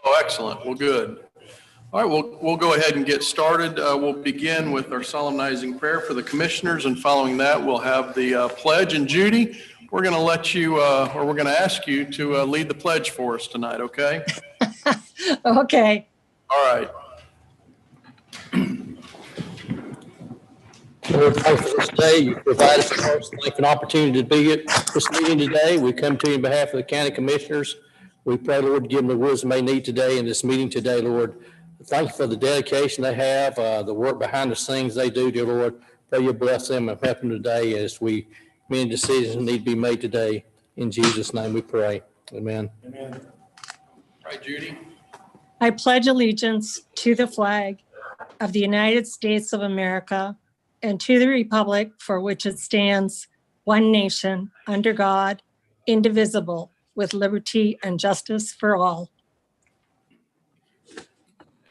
Oh, excellent. Well, good. All right, we'll go ahead and get started. We'll begin with our solemnizing prayer for the commissioners, and following that, we'll have the pledge. And Judy, we're going to let you, or we're going to ask you to lead the pledge for us tonight, okay? Okay. All right. Lord, thank you for this day. You provided for us an opportunity to be at this meeting today. We come to you on behalf of the county commissioners. We pray, Lord, give them the wisdom they need today in this meeting today, Lord. Thank you for the dedication they have, the work behind the scenes they do, dear Lord. Pray you bless them and help them today as many decisions need to be made today. In Jesus' name we pray. Amen. Amen. All right, Judy. I pledge allegiance to the flag of the United States of America and to the republic for which it stands, one nation, under God, indivisible, with liberty and justice for all.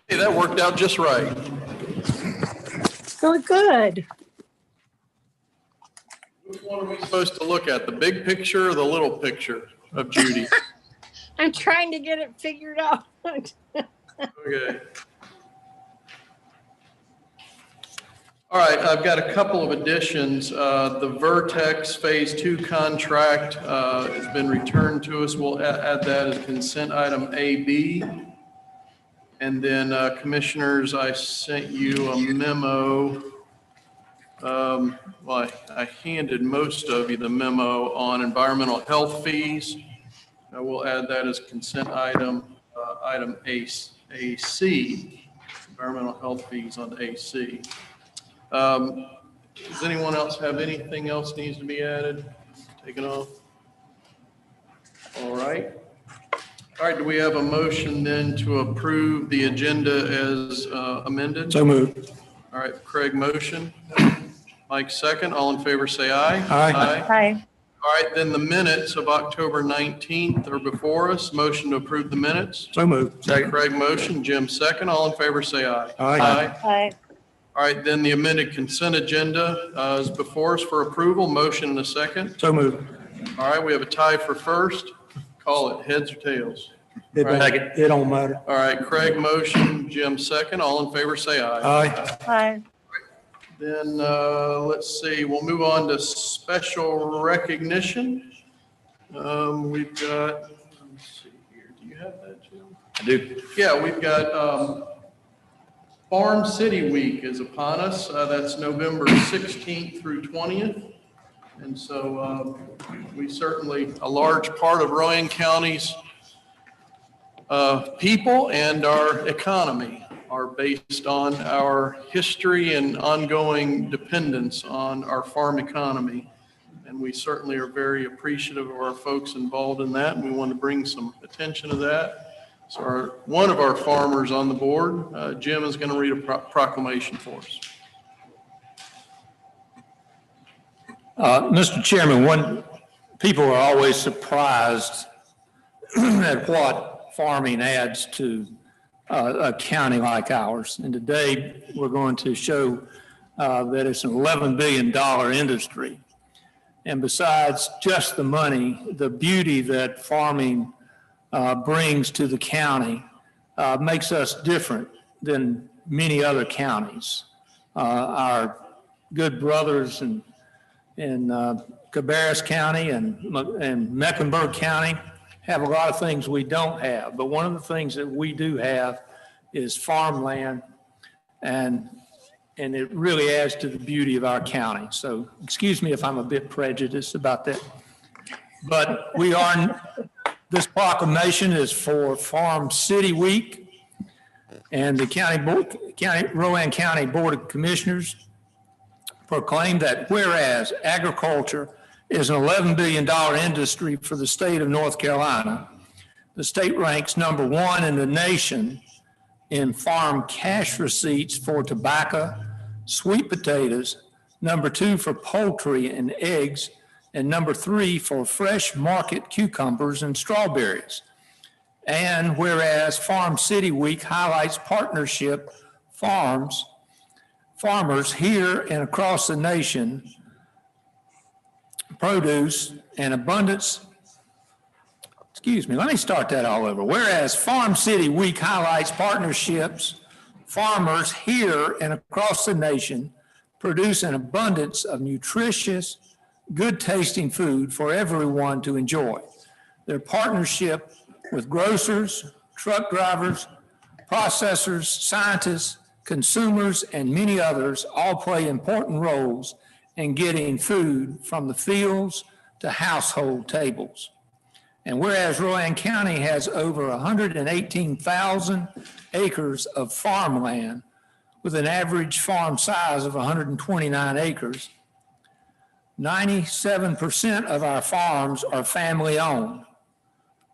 Hey, that worked out just right. Oh, good. Which one are we supposed to look at, the big picture or the little picture of Judy? I'm trying to get it figured out. Okay. All right, I've got a couple of additions. The Vertex Phase 2 contract has been returned to us. We'll add that as consent item AB. And then commissioners, I sent you a memo. Well, I handed most of you the memo on environmental health fees. We'll add that as consent item, item AC, environmental health fees on AC. Does anyone else have anything else needs to be added, taken off? All right. All right, do we have a motion then to approve the agenda as amended? So moved. All right, Craig motion. Mike second. All in favor say aye. Aye. Hi. All right, then the minutes of October 19th are before us. Motion to approve the minutes. So moved. Second. Craig motion, Jim second. All in favor say aye. Aye. Hi. All right, then the amended consent agenda is before us for approval. Motion and a second. So moved. All right, we have a tie for first. Call it heads or tails. It Right. don't matter. All right, Craig motion, Jim second. All in favor say aye. Aye. Hi. Then let's see, we'll move on to special recognition. We've got, let's see here, do you have that, Jim? I do. Yeah, we've got Farm City Week is upon us. That's November 16th through 20th. And so we certainly, a large part of Rowan County's people and our economy are based on our history and ongoing dependence on our farm economy. And we certainly are very appreciative of our folks involved in that. And we want to bring some attention to that. So one of our farmers on the board, Jim, is going to read a proclamation for us. Mr. Chairman, people are always surprised at what farming adds to a county like ours. And today we're going to show that it's an $11 billion industry. And besides just the money, the beauty that farming brings to the county makes us different than many other counties. Our good brothers in Cabarrus County and Mecklenburg County have a lot of things we don't have, but one of the things that we do have is farmland, and it really adds to the beauty of our county. So excuse me if I'm a bit prejudiced about that, but this proclamation is for Farm City Week, and the Rowan County Board of Commissioners proclaimed that whereas agriculture is an $11 billion industry for the state of North Carolina, the state ranks #1 in the nation in farm cash receipts for tobacco, sweet potatoes, #2 for poultry and eggs, and #3 for fresh market cucumbers and strawberries. And whereas Farm City Week highlights partnership farmers here and across the nation produce an abundance Let me start that all over. Whereas Farm City Week highlights partnerships, farmers here and across the nation produce an abundance of nutritious, good-tasting food for everyone to enjoy. Their partnership with grocers, truck drivers, processors, scientists, consumers, and many others all play important roles in getting food from the fields to household tables. And whereas Rowan County has over 118,000 acres of farmland with an average farm size of 129 acres, 97% of our farms are family-owned.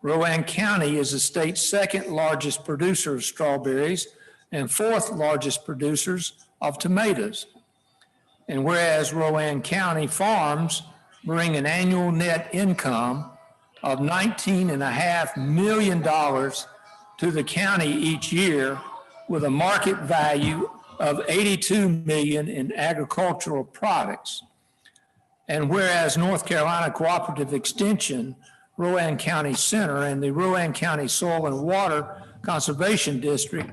Rowan County is the state's second largest producer of strawberries and fourth largest producers of tomatoes. And whereas Rowan County farms bring an annual net income of $19.5 million to the county each year, with a market value of $82 million in agricultural products. And whereas North Carolina Cooperative Extension, Rowan County Center, and the Rowan County Soil and Water Conservation District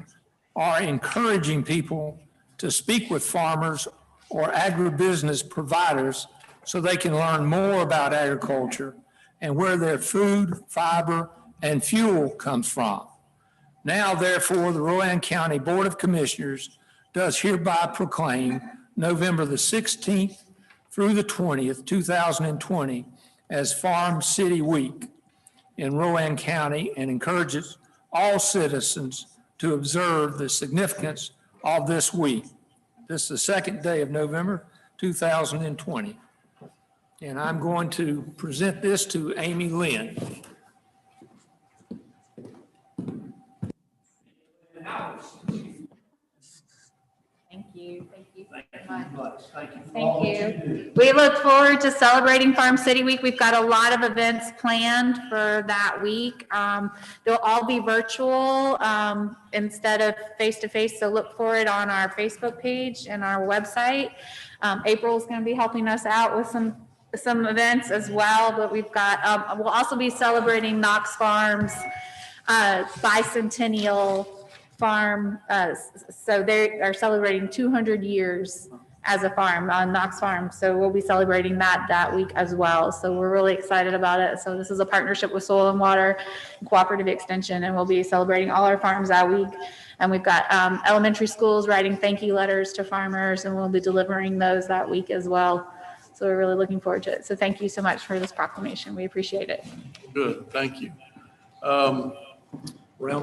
are encouraging people to speak with farmers or agribusiness providers so they can learn more about agriculture and where their food, fiber, and fuel comes from. Now, therefore, the Rowan County Board of Commissioners does hereby proclaim November the 16th through the 20th, 2020, as Farm City Week in Rowan County, and encourages all citizens to observe the significance of this week. This is the second day of November 2020. And I'm going to present this to Amy Lynn. Thank you. Thank you very much. Thank you. We look forward to celebrating Farm City Week. We've got a lot of events planned for that week. They'll all be virtual instead of face-to-face, so look for it on our Facebook page and our website. April's going to be helping us out with some events as well, but we've got, we'll also be celebrating Knox Farms bicentennial farm. So they are celebrating 200 years as a farm on Knox Farm. So we'll be celebrating that week as well. So we're really excited about it. So this is a partnership with Soil and Water and Cooperative Extension, and we'll be celebrating all our farms that week. And we've got elementary schools writing thank you letters to farmers, and we'll be delivering those that week as well. So we're really looking forward to it. So thank you so much for this proclamation. We appreciate it. Good, thank you. Round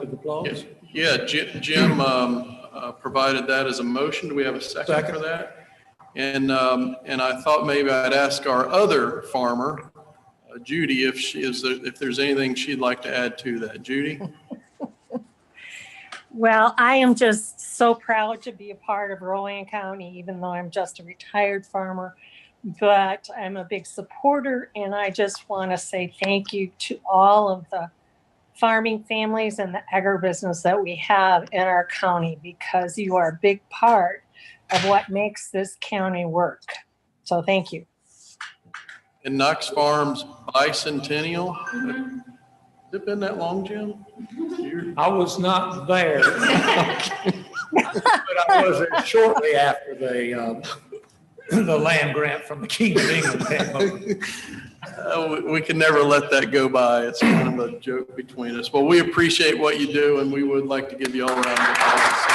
of applause. Yeah, Jim provided that as a motion. Do we have a second for that? And I thought maybe I'd ask our other farmer, Judy, if there's anything she'd like to add to that. Judy? Well, I am just so proud to be a part of Rowan County, even though I'm just a retired farmer. But I'm a big supporter, and I just want to say thank you to all of the farming families and the agribusiness that we have in our county, because you are a big part of what makes this county work. So thank you. And Knox Farms bicentennial? Has it been that long, Jim? I was not there, but I was there shortly after the land grant from the King of England came over. We can never let that go by. It's kind of a joke between us. Well, we appreciate what you do, and we would like to give you all a round of applause. So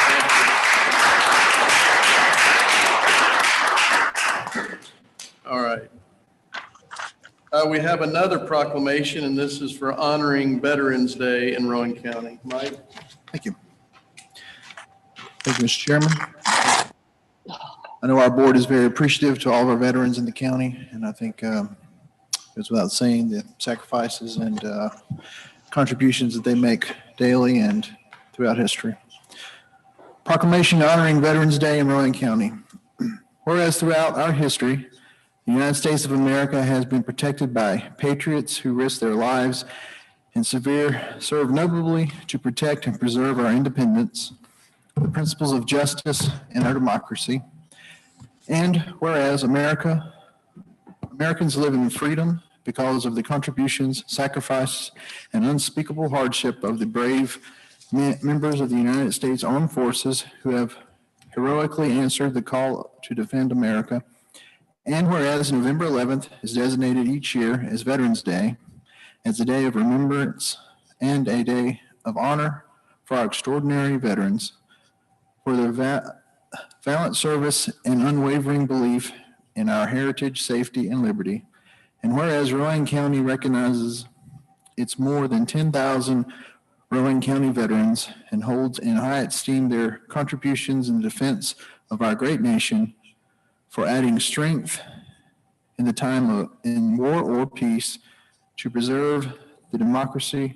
thank you. All right. We have another proclamation, and this is for honoring Veterans Day in Rowan County. Mike? Thank you. Thank you, Mr. Chairman. I know our board is very appreciative to all of our veterans in the county, and I think it goes without saying the sacrifices and contributions that they make daily and throughout history. Proclamation honoring Veterans Day in Rowan County. Whereas throughout our history, the United States of America has been protected by patriots who risked their lives and served nobly to protect and preserve our independence, the principles of justice and our democracy. And whereas Americans live in freedom, because of the contributions, sacrifice, and unspeakable hardship of the brave members of the United States Armed Forces who have heroically answered the call to defend America. And whereas November 11th is designated each year as Veterans Day, as a day of remembrance and a day of honor for our extraordinary veterans, for their valiant service and unwavering belief in our heritage, safety, and liberty. And whereas Rowan County recognizes its more than 10,000 Rowan County veterans and holds in high esteem their contributions in the defense of our great nation, for adding strength in the time of in war or peace to preserve the democracy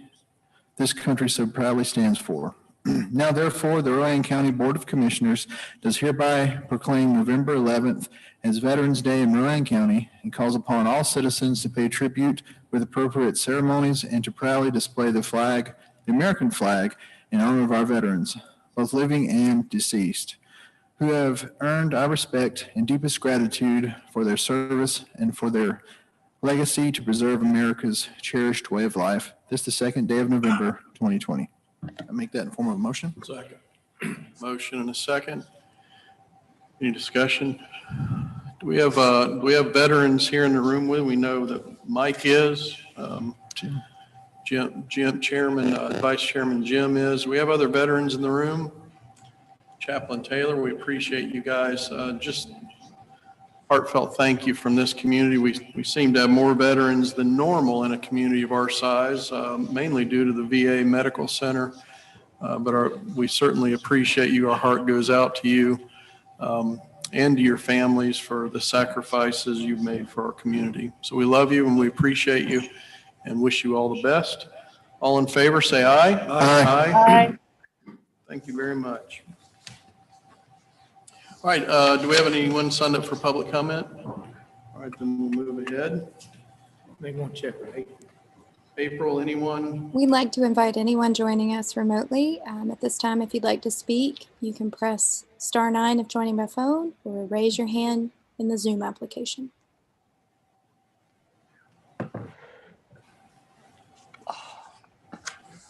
this country so proudly stands for. Now, therefore, the Rowan County Board of Commissioners does hereby proclaim November 11th as Veterans Day in Rowan County and calls upon all citizens to pay tribute with appropriate ceremonies and to proudly display the flag, the American flag, in honor of our veterans, both living and deceased, who have earned our respect and deepest gratitude for their service and for their legacy to preserve America's cherished way of life. This the second day of November, 2020. I make that in form of a motion. Second. Motion and a second. Any discussion? Do we have veterans here in the room with? We know that Mike is, Jim Chairman, Vice Chairman Jim is. Do we have other veterans in the room? Chaplain Taylor, we appreciate you guys. Just heartfelt thank you from this community. We seem to have more veterans than normal in a community of our size, mainly due to the VA Medical Center. But we certainly appreciate you. Our heart goes out to you and to your families for the sacrifices you've made for our community. So we love you and we appreciate you and wish you all the best. All in favor, say aye. Aye. Aye. Thank you very much. All right, do we have anyone signed up for public comment? All right, then we'll move ahead. They won't check, right? April, anyone? We'd like to invite anyone joining us remotely. At this time, if you'd like to speak, you can press *9 if joining by phone or raise your hand in the Zoom application. All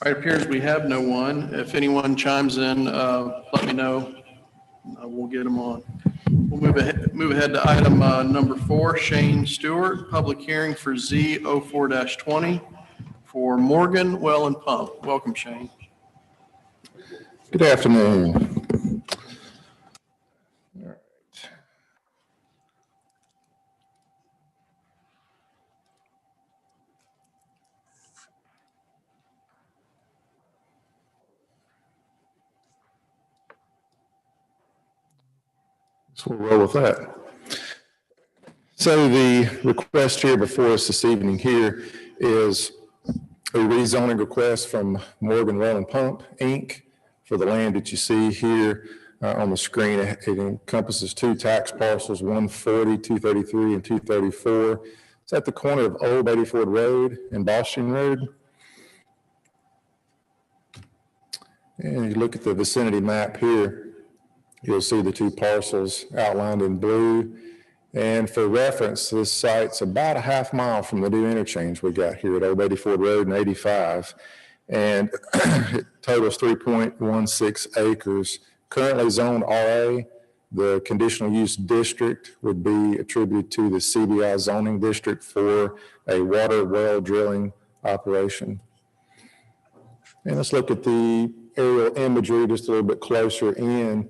right, it appears we have no one. If anyone chimes in, let me know. We'll get them on. We'll move ahead to item number 4, Shane Stewart, public hearing for Z04-20 for Morgan Well and Pump. Welcome, Shane. Good afternoon. All right. So we'll roll with that. So the request here before us this evening here is a rezoning request from Morgan Well and Pump, Inc. for the land that you see here on the screen. It encompasses 2 tax parcels, 140, 233, and 234. It's at the corner of Old Beatty Ford Road and Boston Road. And you look at the vicinity map here, you'll see the 2 parcels outlined in blue. And for reference, this site's about a half mile from the new interchange we got here at Old Beatty Ford Road and 85. And it totals 3.16 acres. Currently zoned RA. The conditional use district would be attributed to the CBI zoning district for a water well drilling operation. And let's look at the aerial imagery just a little bit closer in.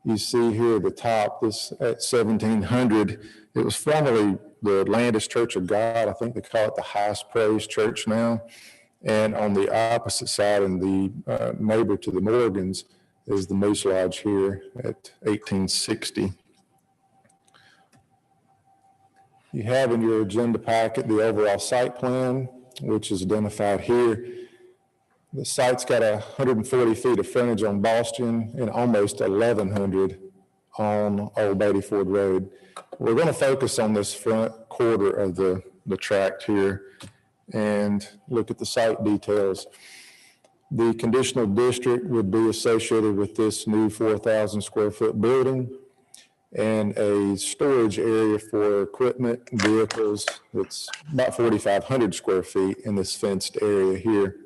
You see here at the top, this at 1700, it was formerly the Landis Church of God. I think they call it the Highest Praise Church now. And on the opposite side, and the neighbor to the Morgans, is the Moose Lodge here at 1860. You have in your agenda packet the overall site plan, which is identified here. The site's got 140 feet of frontage on Boston and almost 1,100 on Old Beatty Ford Road. We're going to focus on this front quarter of the tract here and look at the site details. The conditional district would be associated with this new 4,000 square foot building. and a storage area for equipment, vehicles. It's about 4,500 square feet in this fenced area here.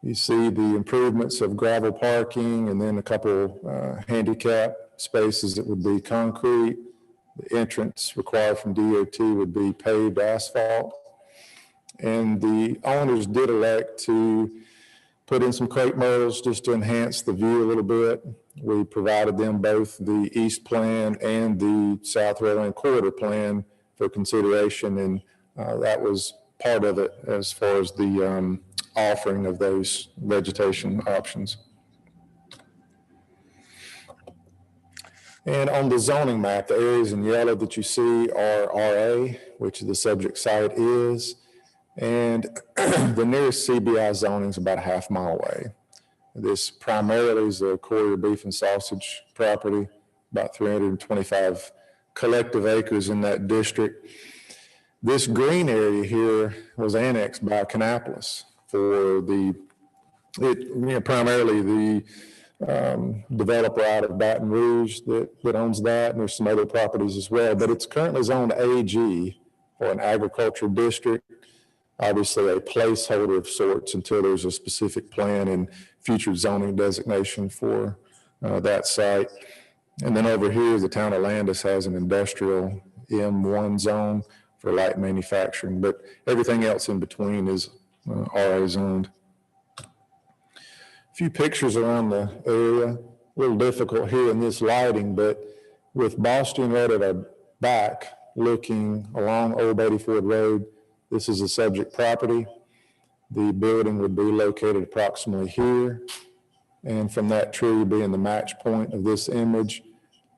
You see the improvements of gravel parking and then a couple handicap spaces that would be concrete. The entrance required from DOT would be paved asphalt. And the owners did elect to put in some crepe myrtles just to enhance the view a little bit. We provided them both the east plan and the South Railroad Corridor plan for consideration, and that was part of it as far as the offering of those vegetation options. And on the zoning map, the areas in yellow that you see are RA, which the subject site is, and the nearest CBI zoning is about a half mile away. This primarily is a Courier beef and sausage property, about 325 collective acres in that district. This green area here was annexed by Kannapolis for primarily the developer out of Baton Rouge that owns that, and there's some other properties as well, but it's currently zoned AG for an agricultural district. Obviously a placeholder of sorts until there's a specific plan and future zoning designation for that site. And then over here, the town of Landis has an industrial M1 zone for light manufacturing, but everything else in between is RA zoned. A few pictures around the area, a little difficult here in this lighting, but with Boston right at our back, looking along Old Betty Ford Road, this is a subject property. The building would be located approximately here. And from that tree being the match point of this image,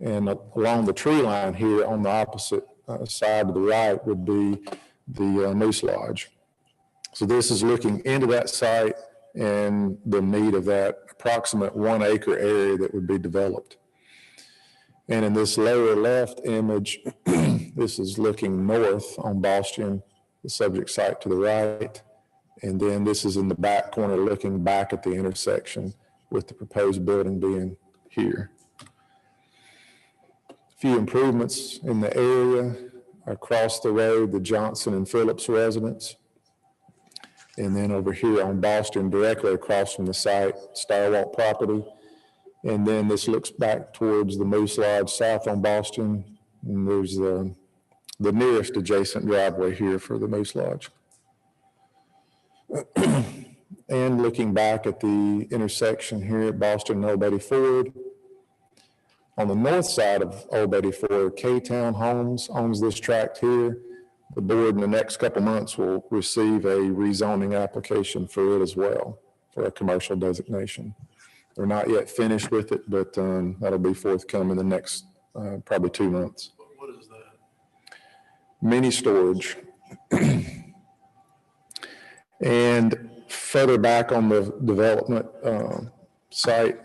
and along the tree line here on the opposite side to the right would be the Moose Lodge. So this is looking into that site and the need of that approximate 1 acre area that would be developed. And in this lower left image, this is looking north on Boston, the subject site to the right. And then this is in the back corner looking back at the intersection with the proposed building being here. A few improvements in the area. Across the road, the Johnson and Phillips residence. And then over here on Boston, directly across from the site, Starwalk property. And then this looks back towards the Moose Lodge south on Boston. And there's the nearest adjacent driveway here for the Moose Lodge. And looking back at the intersection here at Boston and Old Betty Ford. On the north side of Old Betty Ford, K-Town Homes owns this tract here. The board in the next couple months will receive a rezoning application for it as well, for a commercial designation. They're not yet finished with it, but that'll be forthcoming in the next probably 2 months. What is that? Mini storage. And further back on the development site,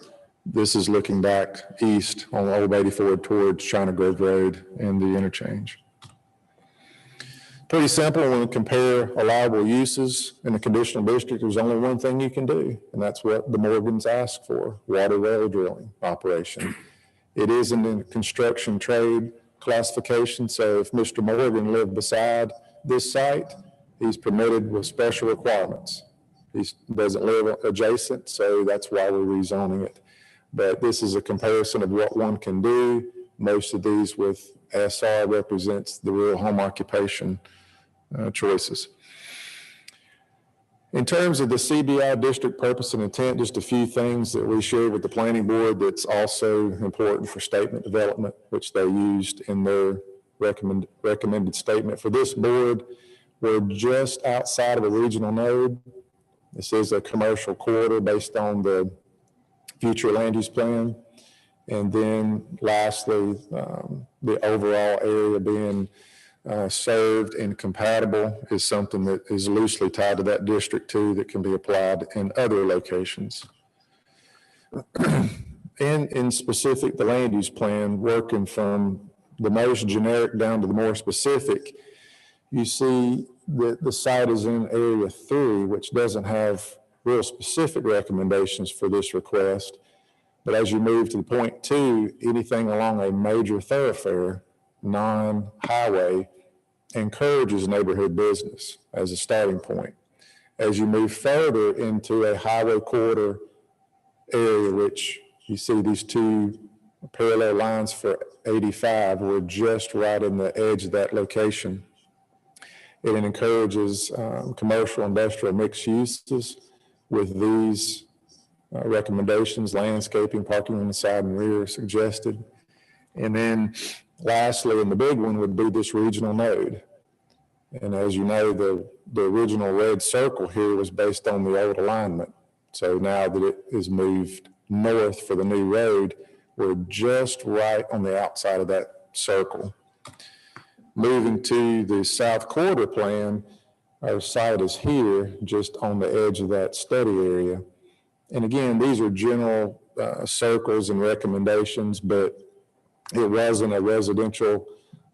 this is looking back east on Old Betty Ford towards China Grove Road and the interchange. Pretty simple. When we compare allowable uses in a conditional district, there's only one thing you can do, and that's what the Morgans asked for, water well drilling operation. It is in the construction trade classification, so if Mr. Morgan lived beside this site, he's permitted with special requirements. He doesn't live adjacent, so that's why we're rezoning it. But this is a comparison of what one can do. Most of these with SR represents the rural home occupation choices. In terms of the CBI district purpose and intent, just a few things that we shared with the planning board that's also important for statement development, which they used in their recommended statement. For this board, we're just outside of a regional node. This is a commercial corridor based on the future land use plan. And then lastly, the overall area being served and compatible is something that is loosely tied to that district too, that can be applied in other locations. And in specific, the land use plan, working from the most generic down to the more specific, you see that the site is in area 3, which doesn't have real specific recommendations for this request. But as you move to the point two, anything along a major thoroughfare, non-highway, encourages neighborhood business as a starting point. As you move further into a highway corridor area, which you see these two parallel lines for 85, we're just right in the edge of that location. It encourages commercial, industrial mixed uses with these recommendations, landscaping, parking on the side and rear suggested. And then lastly, and the big one would be this regional node. And as you know, the original red circle here was based on the old alignment. So now that it is moved north for the new road, we're just right on the outside of that circle. Moving to the south corridor plan, our site is here, just on the edge of that study area. And again, these are general circles and recommendations, but it wasn't a residential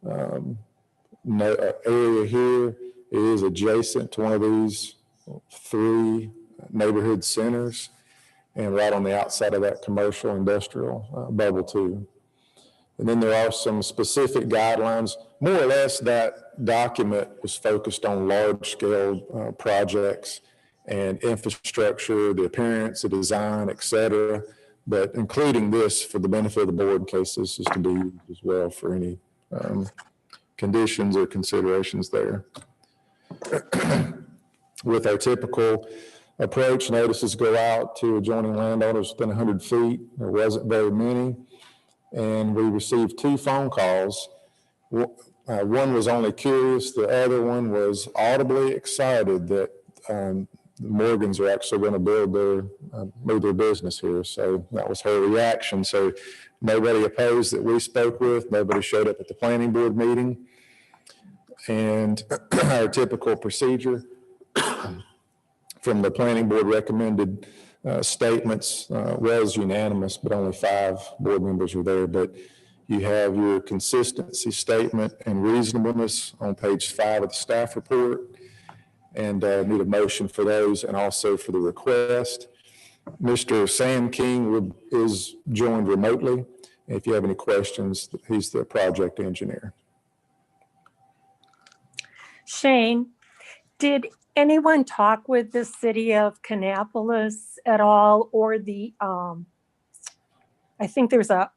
area here. It is adjacent to one of these 3 neighborhood centers and right on the outside of that commercial industrial bubble too. And then there are some specific guidelines. More or less, that document was focused on large scale projects and infrastructure, the appearance, the design, et cetera, but including this for the benefit of the board in case this is to be used as well for any conditions or considerations there. With our typical approach, notices go out to adjoining landowners within 100 feet. There wasn't very many. And we received 2 phone calls. One was only curious. The other one was audibly excited that the Morgans are actually going to move their business here. So that was her reaction. So nobody opposed that we spoke with. Nobody showed up at the planning board meeting. And our typical procedure from the planning board recommended statements was unanimous, but only 5 board members were there. But you have your consistency statement and reasonableness on page 5 of the staff report, and need a motion for those and also for the request. Mr. Sam King is joined remotely. If you have any questions, he's the project engineer. Shane, did anyone talk with the city of Kannapolis at all, or the, I think there's a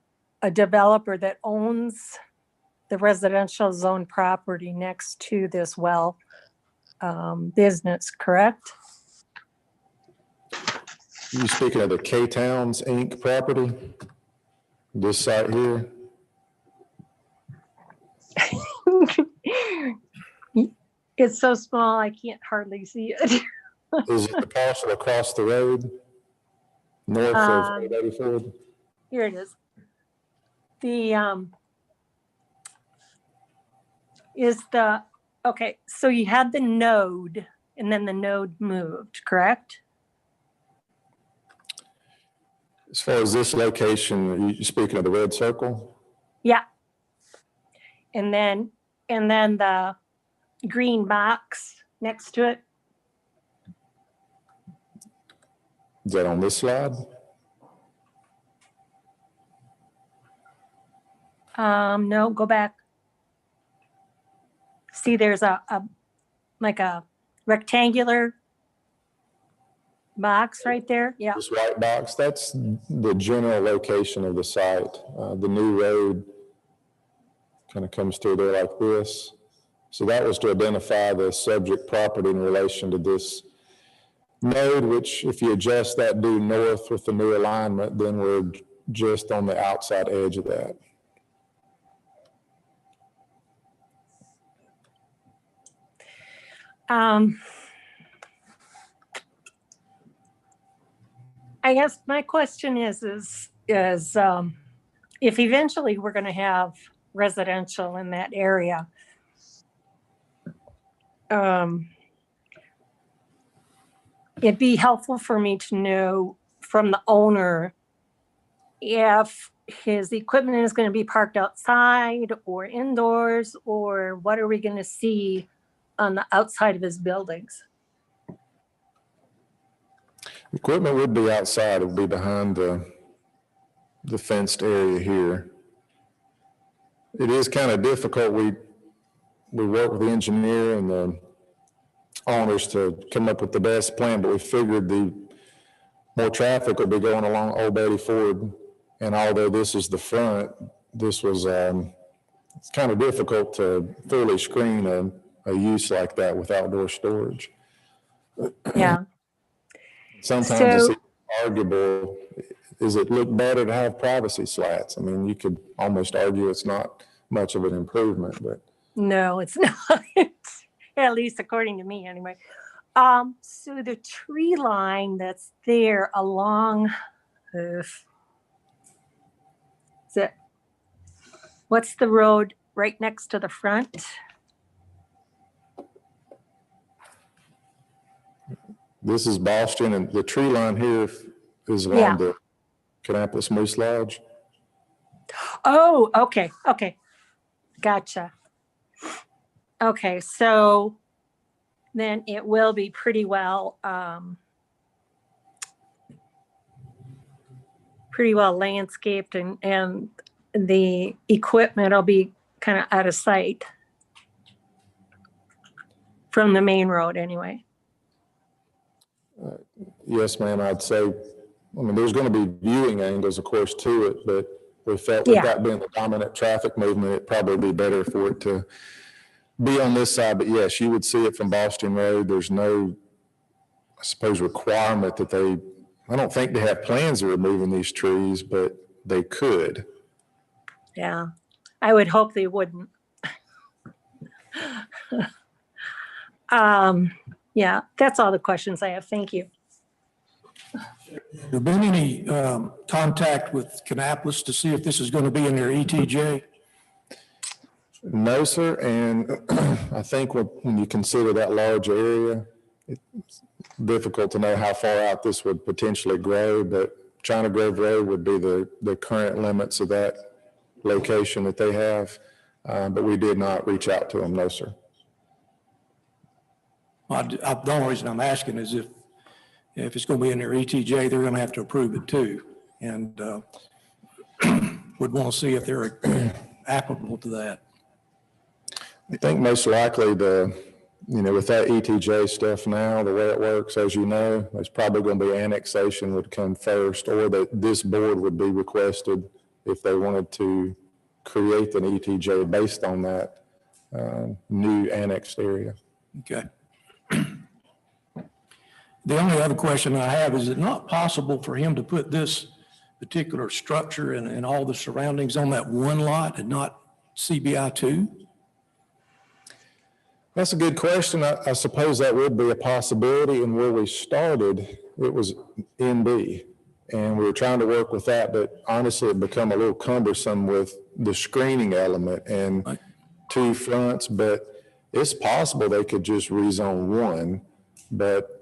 developer that owns the residential zone property next to this well business, correct? You speaking of the K-Towns Inc. property? This site here? It's so small, I can't hardly see it. Is it the parcel across the road? North of 84? Here it is. Okay, so you had the node and then the node moved, correct? As far as this location, you speaking of the red circle? Yeah. And then the green box next to it. Is that on this slide? No, go back. See, there's a rectangular box right there. Yeah. This white box, that's the general location of the site. The new road kind of comes through there like this. So that was to identify the subject property in relation to this node, which if you adjust that due north with the new alignment, then we're just on the outside edge of that. I guess my question is if eventually we're going to have residential in that area, it'd be helpful for me to know from the owner if his equipment is going to be parked outside or indoors, or what are we going to see on the outside of his buildings? Equipment would be outside, it would be behind the the fenced area here. It is kind of difficult. We work with the engineer and the owners to come up with the best plan, but we figured the more traffic will be going along Old Betty Ford. And although this is the front, this was, it's kind of difficult to fully screen a use like that with outdoor storage. Yeah. Sometimes So- it's arguable, does it look better to have privacy slats? I mean, you could almost argue it's not much of an improvement, but No, it's not. At least according to me, anyway. So the tree line that's there along, what's the road right next to the front? this is Boston, and the tree line here is Yeah. along the Kannapolis Moose Lodge. Oh, okay, okay. Gotcha. Okay, so then it will be pretty well landscaped, and the equipment will be kind of out of sight from the main road anyway. Yes, ma'am, I'd say, I mean, there's going to be viewing angles, of course, to it, but we felt with Yeah. that being the dominant traffic movement, it'd probably be better for it to be on this side. But yes, you would see it from Boston Road. There's no, I suppose, requirement that I don't think they have plans of removing these trees, but they could. Yeah, I would hope they wouldn't. Yeah, that's all the questions I have. Thank you. There been any contact with Kannapolis to see if this is going to be in their ETJ? No, sir, and I think when you consider that large area, it's difficult to know how far out this would potentially grow, but China Grove Road would be the current limits of that location that they have, but we did not reach out to them, no, sir. The only reason I'm asking is if it's going to be in their ETJ, they're going to have to approve it too. And would want to see if they're applicable to that. I think most likely with that ETJ stuff now, the way it works, as you know, there's probably going to be annexation would come first, or that this board would be requested if they wanted to create an ETJ based on that new annexed area. Okay. The only other question I have, is it not possible for him to put this particular structure and all the surroundings on that one lot and not CBI 2? That's a good question. I suppose that would be a possibility. And where we started, it was NB. And we were trying to work with that, but honestly, it become a little cumbersome with the screening element and two fronts. But it's possible they could just rezone one. But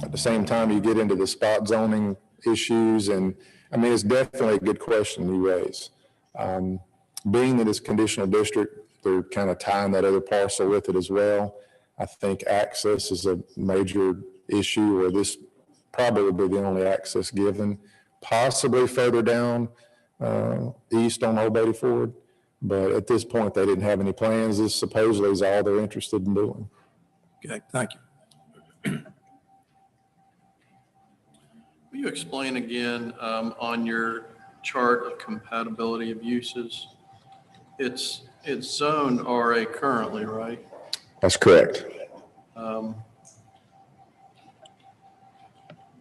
at the same time, you get into the spot zoning issues. And I mean, it's definitely a good question you raise. Being that it's conditional district, they're kind of tying that other parcel with it as well. I think access is a major issue, or this probably would be the only access given, possibly further down east on Old Betty Ford. But at this point, they didn't have any plans. This supposedly is all they're interested in doing. Okay, thank you. Will you explain again on your chart of compatibility of uses? It's zoned RA currently, right? That's correct.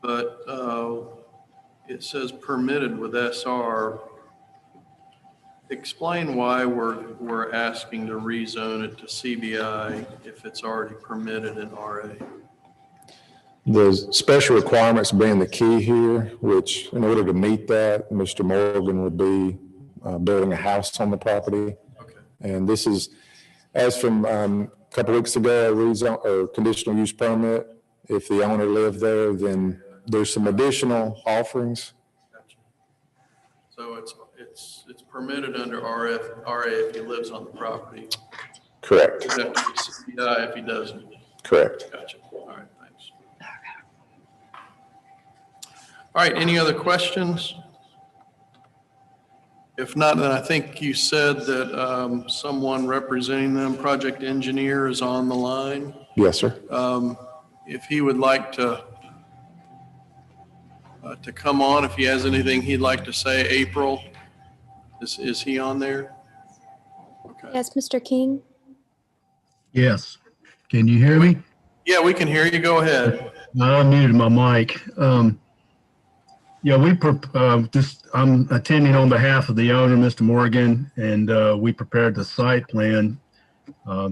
But it says permitted with SR. Explain why we're asking to rezone it to CBI if it's already permitted in RA. The special requirements being the key here, which in order to meet that, Mr. Morgan would be building a house on the property. Okay. And this is, as from a couple weeks ago, a rezone or conditional use permit. If the owner lived there, then there's some additional offerings. Gotcha. So it's permitted under RA if he lives on the property. Correct. It would have to be CBI if he doesn't. Correct. Gotcha. All right, thanks. All right, any other questions? If not, then I think you said that someone representing them, project engineer, is on the line. Yes, sir. If he would like to come on, if he has anything he'd like to say. April, is he on there? Okay. Yes, Mr. King? Yes. Can you hear me? Yeah, we can hear you. Go ahead. I unmuted my mic. I'm attending on behalf of the owner, Mr. Morgan, and we prepared the site plan.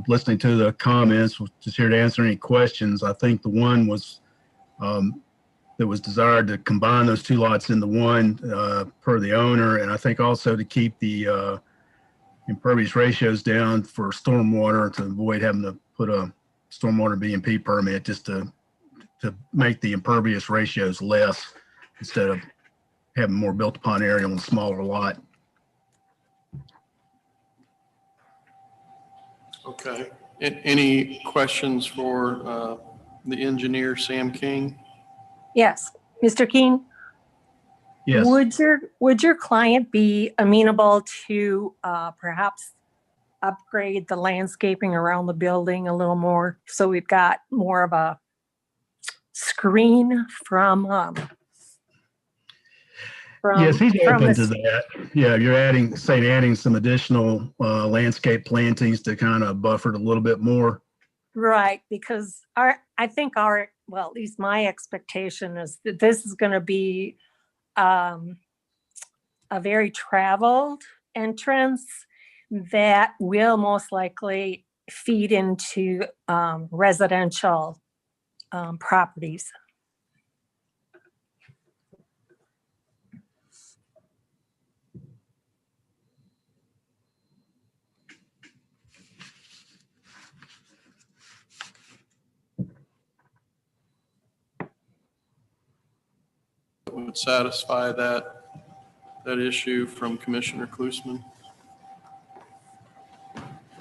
Listening to the comments, just here to answer any questions. I think the one was that was desired to combine those two lots into one per the owner, and I think also to keep the impervious ratios down for stormwater to avoid having to put a stormwater B&P permit just to make the impervious ratios less instead of having more built upon area on a smaller lot. Okay. Any questions for the engineer, Sam King? Yes, Mr. King? Yes. Would your client be amenable to perhaps upgrade the landscaping around the building a little more so we've got more of a screen from Yes, he's open to this? that. Yeah, you're adding some additional landscape plantings to kind of buffer it a little bit more. Right, because well, at least my expectation is that this is going to be a very traveled entrance that will most likely feed into residential properties. Would satisfy that issue from Commissioner Klusman?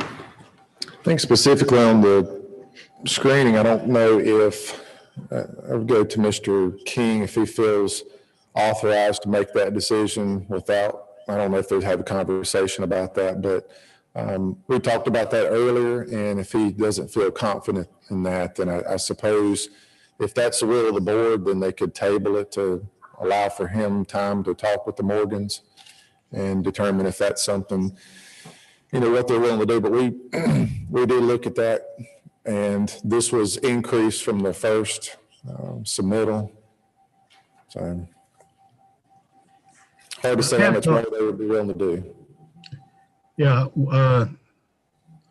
I think specifically on the screening, I don't know if, I would go to Mr. King if he feels authorized to make that decision without, I don't know if they'd have a conversation about that, but we talked about that earlier, and if he doesn't feel confident in that, then I suppose if that's the will of the board, then they could table it to allow for him time to talk with the Morgans and determine if that's something, what they're willing to do. But we do look at that, and this was increased from the first submittal. So hard to say how much more they would be willing to do. Yeah,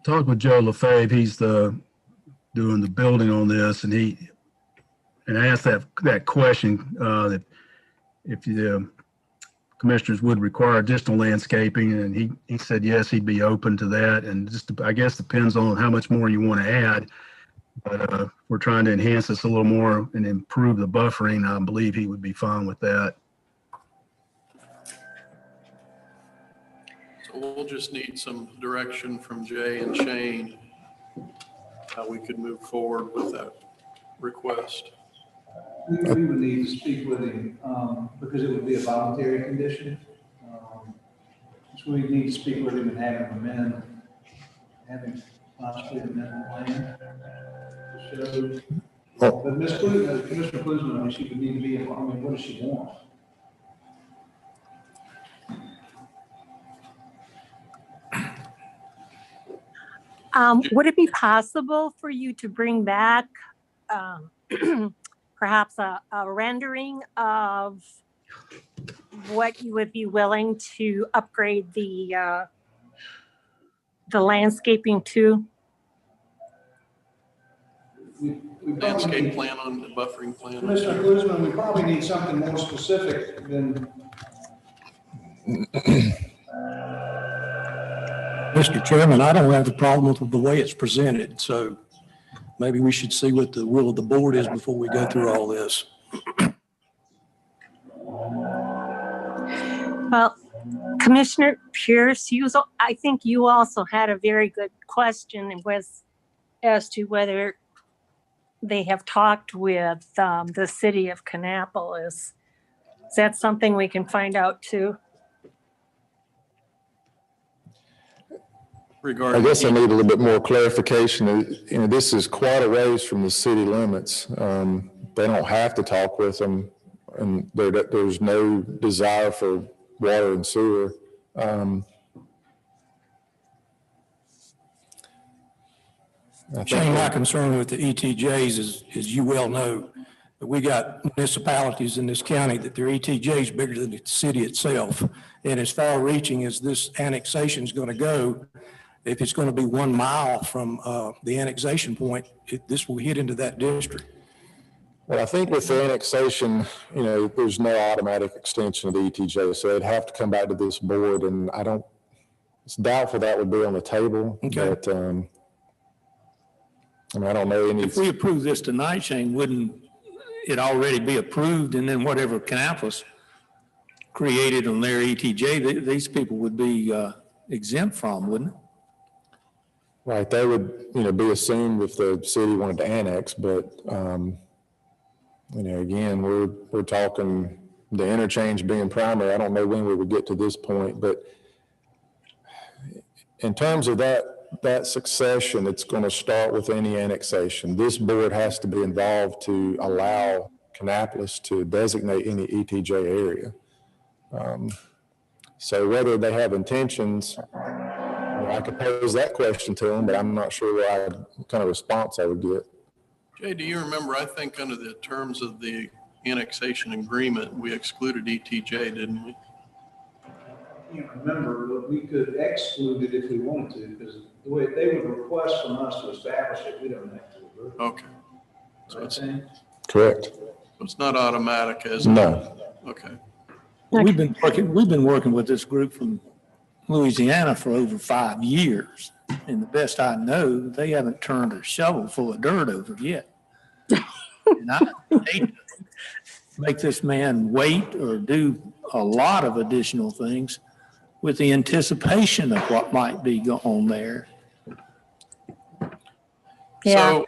talked with Joe LaFave. He's doing the building on this, and I asked that question that if the commissioners would require additional landscaping, and he said yes, he'd be open to that. And just I guess depends on how much more you want to add. But we're trying to enhance this a little more and improve the buffering. I believe he would be fine with that. So we'll just need some direction from Jay and Shane, how we could move forward with that request. We would need to speak with him, because it would be a voluntary condition. So we need to speak with him and have him possibly amend the plan to show. But Ms. Klusman, Commissioner Klusman, she would need to be, what does she want? Would it be possible for you to bring back perhaps a rendering of what you would be willing to upgrade the landscaping to? Landscape plan on the buffering plan. Commissioner Klusman, we probably need something more specific than. Mr. Chairman, I don't have a problem with the way it's presented, so maybe we should see what the will of the board is before we go through all this. Well, Commissioner Pierce, I think you also had a very good question as to whether they have talked with the city of Kannapolis. Is that something we can find out too? I regarding. guess I need a little bit more clarification. You know, this is quite a ways from the city limits. They don't have to talk with them, and there's no desire for water and sewer. Shane, my concern with the ETJs is, as you well know, that we got municipalities in this county that their ETJs bigger than the city itself. And as far reaching as this annexation is going to go, if it's going to be 1 mile from the annexation point, this will hit into that district. Well, I think with the annexation, you know, there's no automatic extension of the ETJ, so it'd have to come back to this board, and it's doubtful that would be on the table. Okay. But, I mean, I don't know any. If we approve this tonight, Shane, wouldn't it already be approved? And then whatever Kannapolis created on their ETJ, these people would be exempt from, wouldn't it? Right, they would, you know, be assumed if the city wanted to annex, but, you know, again, we're talking the interchange being primary. I don't know when we would get to this point, but in terms of that succession, it's going to start with any annexation. This board has to be involved to allow Kannapolis to designate any ETJ area. So whether they have intentions, I could pose that question to them, but I'm not sure what kind of response I would get. Jay, do you remember, I think under the terms of the annexation agreement, we excluded ETJ, didn't we? I can't remember, but we could exclude it if we wanted to, because the way they would request from us to establish it, we don't have to. Okay. So it's, so Correct. it's not automatic as. No. Okay. We've been working with this group from Louisiana for over 5 years. And the best I know, they haven't turned a shovel full of dirt over yet. And I hate to make this man wait or do a lot of additional things with the anticipation of what might be on there. Yeah,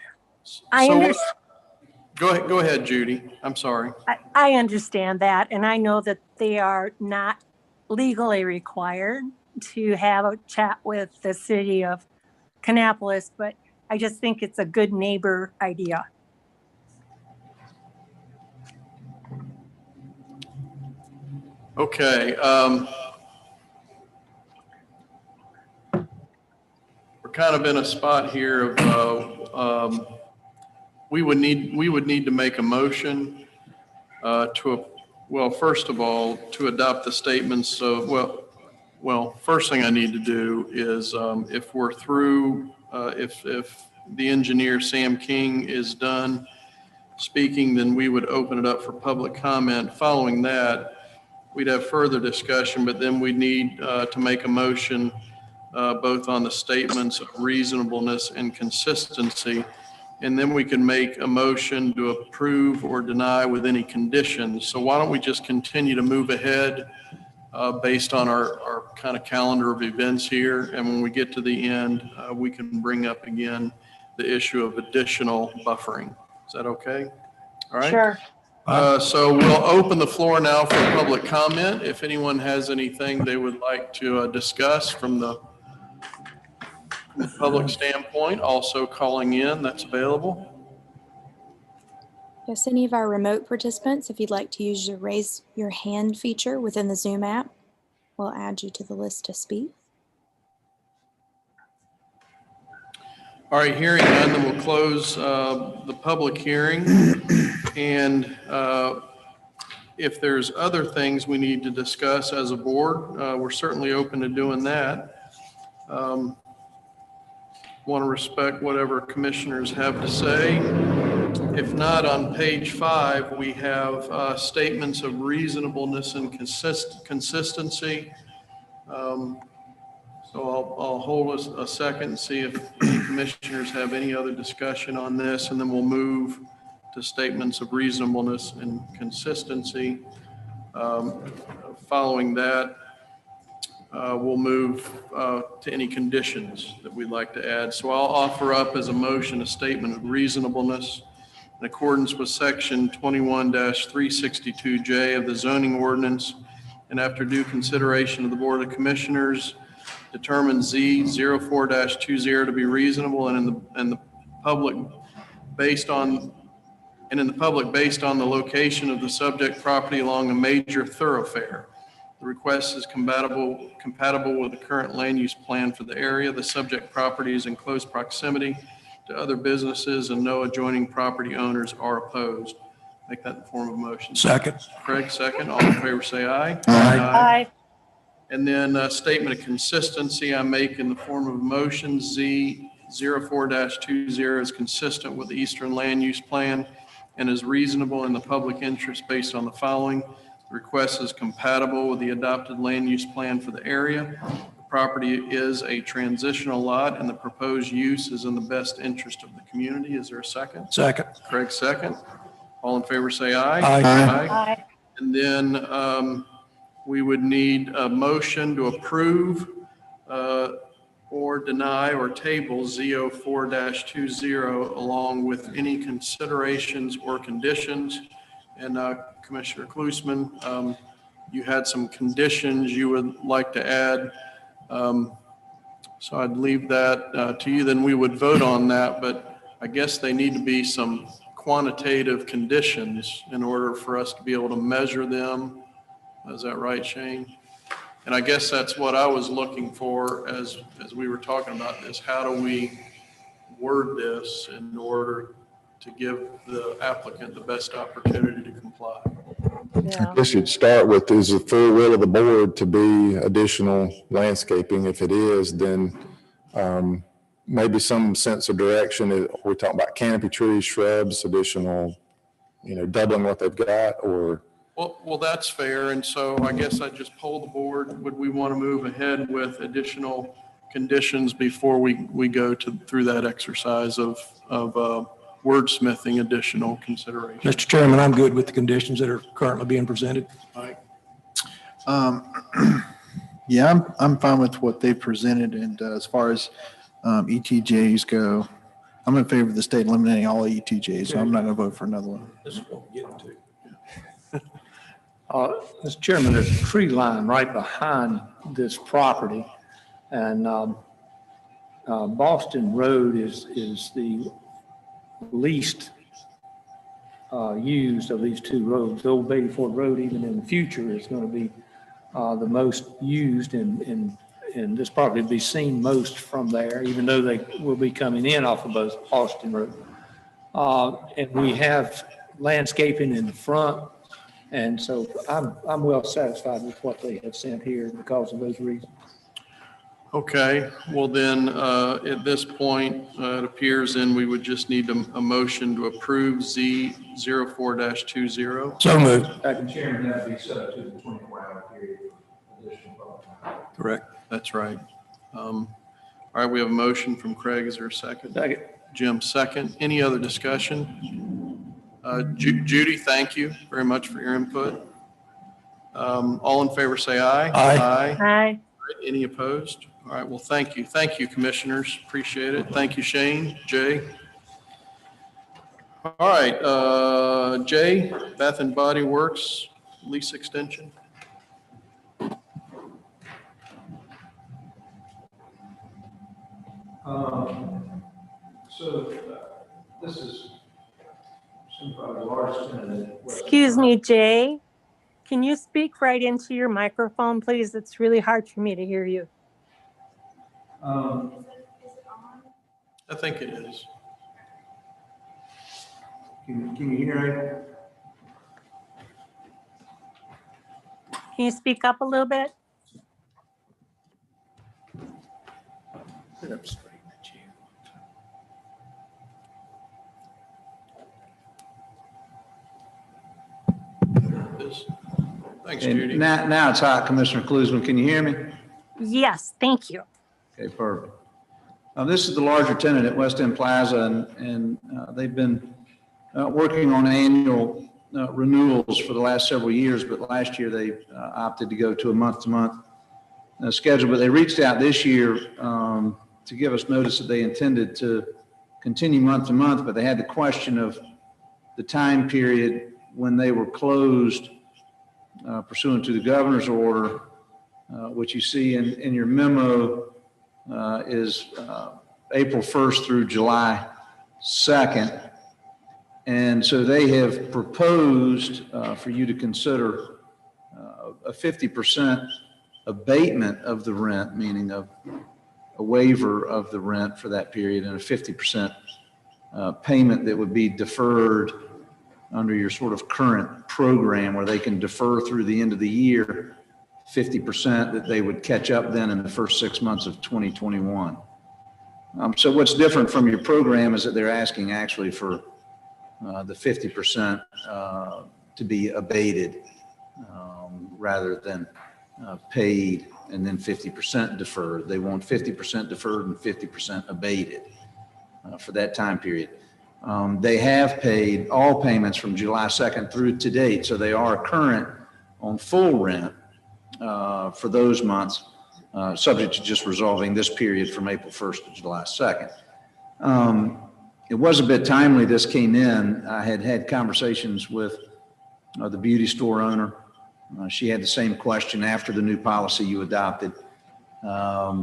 I understand. Go ahead, Judy. I'm sorry. I understand that, and I know that they are not legally required to have a chat with the city of Kannapolis, but I just think it's a good neighbor idea. Okay. We're kind of in a spot here of, we would need to make a motion well, first of all, to adopt the statements of, well, first thing I need to do is if we're through, if the engineer, Sam King, is done speaking, then we would open it up for public comment. Following that, we'd have further discussion, but then we need to make a motion both on the statements of reasonableness and consistency. And then we can make a motion to approve or deny with any conditions. So why don't we just continue to move ahead based on our kind of calendar of events here. And when we get to the end, we can bring up again the issue of additional buffering. Is that okay? All right. Sure. So we'll open the floor now for public comment. If anyone has anything they would like to discuss from the public standpoint, also calling in, that's available. Yes, any of our remote participants, if you'd like to use the raise your hand feature within the Zoom app, we'll add you to the list to speak. All right, hearing none, then we'll close the public hearing. And if there's other things we need to discuss as a board, we're certainly open to doing that. Want to respect whatever commissioners have to say. If not, on page 5, we have statements of reasonableness and consistency. So I'll hold a second and see if any commissioners have any other discussion on this, and then we'll move to statements of reasonableness and consistency. Following that, we'll move to any conditions that we'd like to add. So I'll offer up as a motion a statement of reasonableness in accordance with section 21-362J of the zoning ordinance, and after due consideration of the Board of Commissioners, determine Z04-20 to be reasonable and in the public based on the location of the subject property along a major thoroughfare. The request is compatible with the current land use plan for the area. The subject property is in close proximity to other businesses and no adjoining property owners are opposed. Make that in the form of a motion. Second. Craig, second. All in favor, say aye. Aye. And then a statement of consistency I make in the form of a motion. Z04-20 is consistent with the Eastern Land Use Plan and is reasonable in the public interest based on the following. The request is compatible with the adopted land use plan for the area. The property is a transitional lot and the proposed use is in the best interest of the community. Is there a second? Second. Craig, second. All in favor, say aye. Aye. Aye. And then we would need a motion to approve or deny or table Z04-20 along with any considerations or conditions. And Commissioner Klusman, you had some conditions you would like to add. So I'd leave that to you, then we would vote on that, but I guess they need to be some quantitative conditions in order for us to be able to measure them. Is that right, Shane? And I guess that's what I was looking for as we were talking about this. How do we word this in order to give the applicant the best opportunity to comply? Yeah. I guess you'd start with, is the full will of the board to be additional landscaping? If it is, then maybe some sense of direction. We're talking about canopy trees, shrubs, additional, doubling what they've got, or? Well, that's fair. And so I guess I just poll the board. Would we want to move ahead with additional conditions before we go through that exercise of wordsmithing additional considerations? Mr. Chairman, I'm good with the conditions that are currently being presented. Yeah, I'm fine with what they presented. And as far as ETJs go, I'm in favor of the state eliminating all ETJs, so I'm not going to vote for another one. This is what we're getting to. Mr. Chairman, there's a tree line right behind this property. And Boston Road is the least used of these two roads. The Old Babyford Road, even in the future, is going to be the most used, and this property will be seen most from there, even though they will be coming in off of both Boston Road. And we have landscaping in the front. And so I'm well satisfied with what they have sent here because of those reasons. Okay, well then, at this point, it appears then we would just need a motion to approve Z04-20. So moved. Madam Chairman, that would be subject to the 24-hour period of additional vote. Correct. That's right. All right, we have a motion from Craig. Is there a second? Second. Jim, second. Any other discussion? Judy, thank you very much for your input. All in favor, say aye. Aye. Aye. Any opposed? All right, well, thank you. Thank you, commissioners. Appreciate it. Thank you, Shane, Jay. All right, Jay, Bath and Body Works lease extension. This is probably the largest tenant. Excuse me, Jay. Can you speak right into your microphone, please? It's really hard for me to hear you. I think it is. Can you hear it? Can you speak up a little bit? Sit up straight, Jim. Thanks, Judy. Now it's hot, Commissioner Klusman. Can you hear me? Yes, thank you. Okay, perfect. This is the larger tenant at West End Plaza, and they've been working on annual renewals for the last several years, but last year they opted to go to a month-to-month schedule. But they reached out this year to give us notice that they intended to continue month-to-month, but they had the question of the time period when they were closed pursuant to the governor's order What you see in your memo is April 1st through July 2nd. And so they have proposed for you to consider a 50% abatement of the rent, meaning a waiver of the rent for that period, and a 50% payment that would be deferred under your sort of current program, where they can defer through the end of the year 50% that they would catch up then in the first 6 months of 2021. So what's different from your program is that they're asking actually for the 50% to be abated rather than paid and then 50% deferred. They want 50% deferred and 50% abated for that time period. They have paid all payments from July 2nd through to date, so they are current on full rent for those months, subject to just resolving this period from April 1st to July 2nd. It was a bit timely this came in. I had had conversations with the beauty store owner. She had the same question after the new policy you adopted.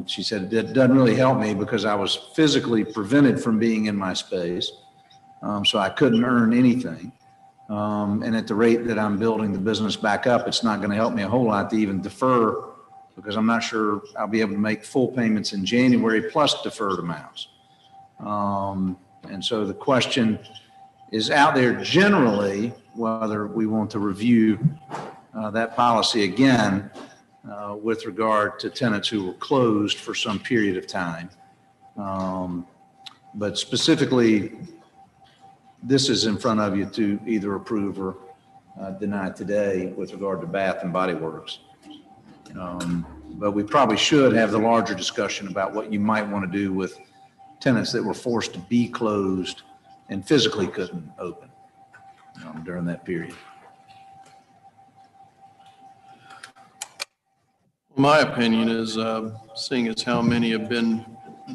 She said, it doesn't really help me because I was physically prevented from being in my space. So I couldn't earn anything. And at the rate that I'm building the business back up, it's not going to help me a whole lot to even defer, because I'm not sure I'll be able to make full payments in January plus deferred amounts. And so the question is out there generally, whether we want to review that policy again with regard to tenants who were closed for some period of time. But specifically, this is in front of you to either approve or deny today with regard to Bath and Body Works. But we probably should have the larger discussion about what you might want to do with tenants that were forced to be closed and physically couldn't open during that period. My opinion is, seeing as how many have been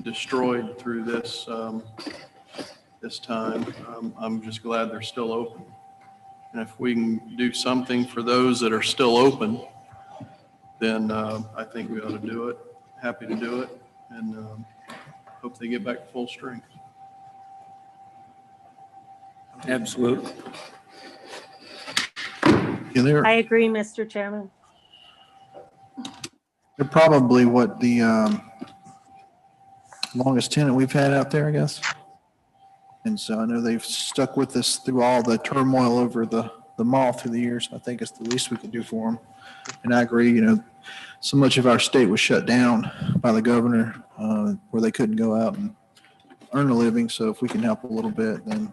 destroyed through this time, I'm just glad they're still open. And if we can do something for those that are still open, then I think we ought to do it. Happy to do it, and hope they get back to full strength. Absolutely. Yeah, I agree, Mr. Chairman. they're probably what the longest tenant we've had out there, I guess. And so I know they've stuck with us through all the turmoil over the mall through the years. I think it's the least we could do for them. And I agree, so much of our state was shut down by the governor where they couldn't go out and earn a living. So if we can help a little bit, then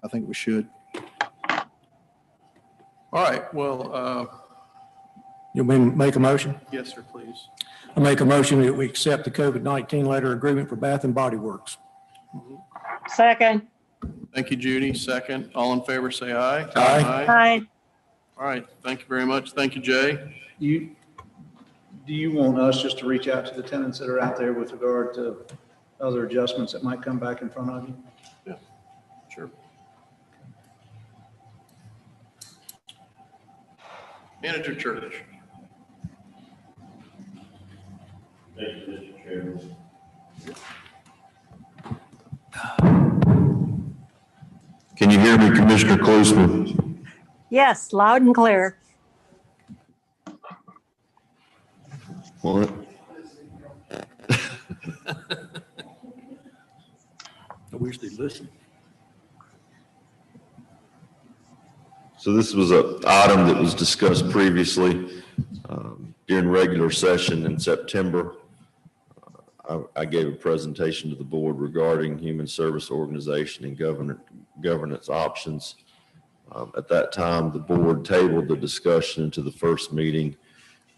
I think we should. All right, well, You want me to make a motion? yes, sir, please. I make a motion that we accept the COVID-19 letter agreement for Bath and Body Works. Second. Thank you, Judy. Second. All in favor, say aye. Aye. Aye. All right, thank you very much. Thank you, Jay. Do you want us just to reach out to the tenants that are out there with regard to other adjustments that might come back in front of you? Yeah, sure. Manager Church. Thank you, Mr. Chairman. Can you hear me, Commissioner Closeman? Yes, loud and clear. What? I wish they'd listen. So this was an item that was discussed previously during regular session in September. I gave a presentation to the board regarding human service organization and governance options. At that time, the board tabled the discussion to the first meeting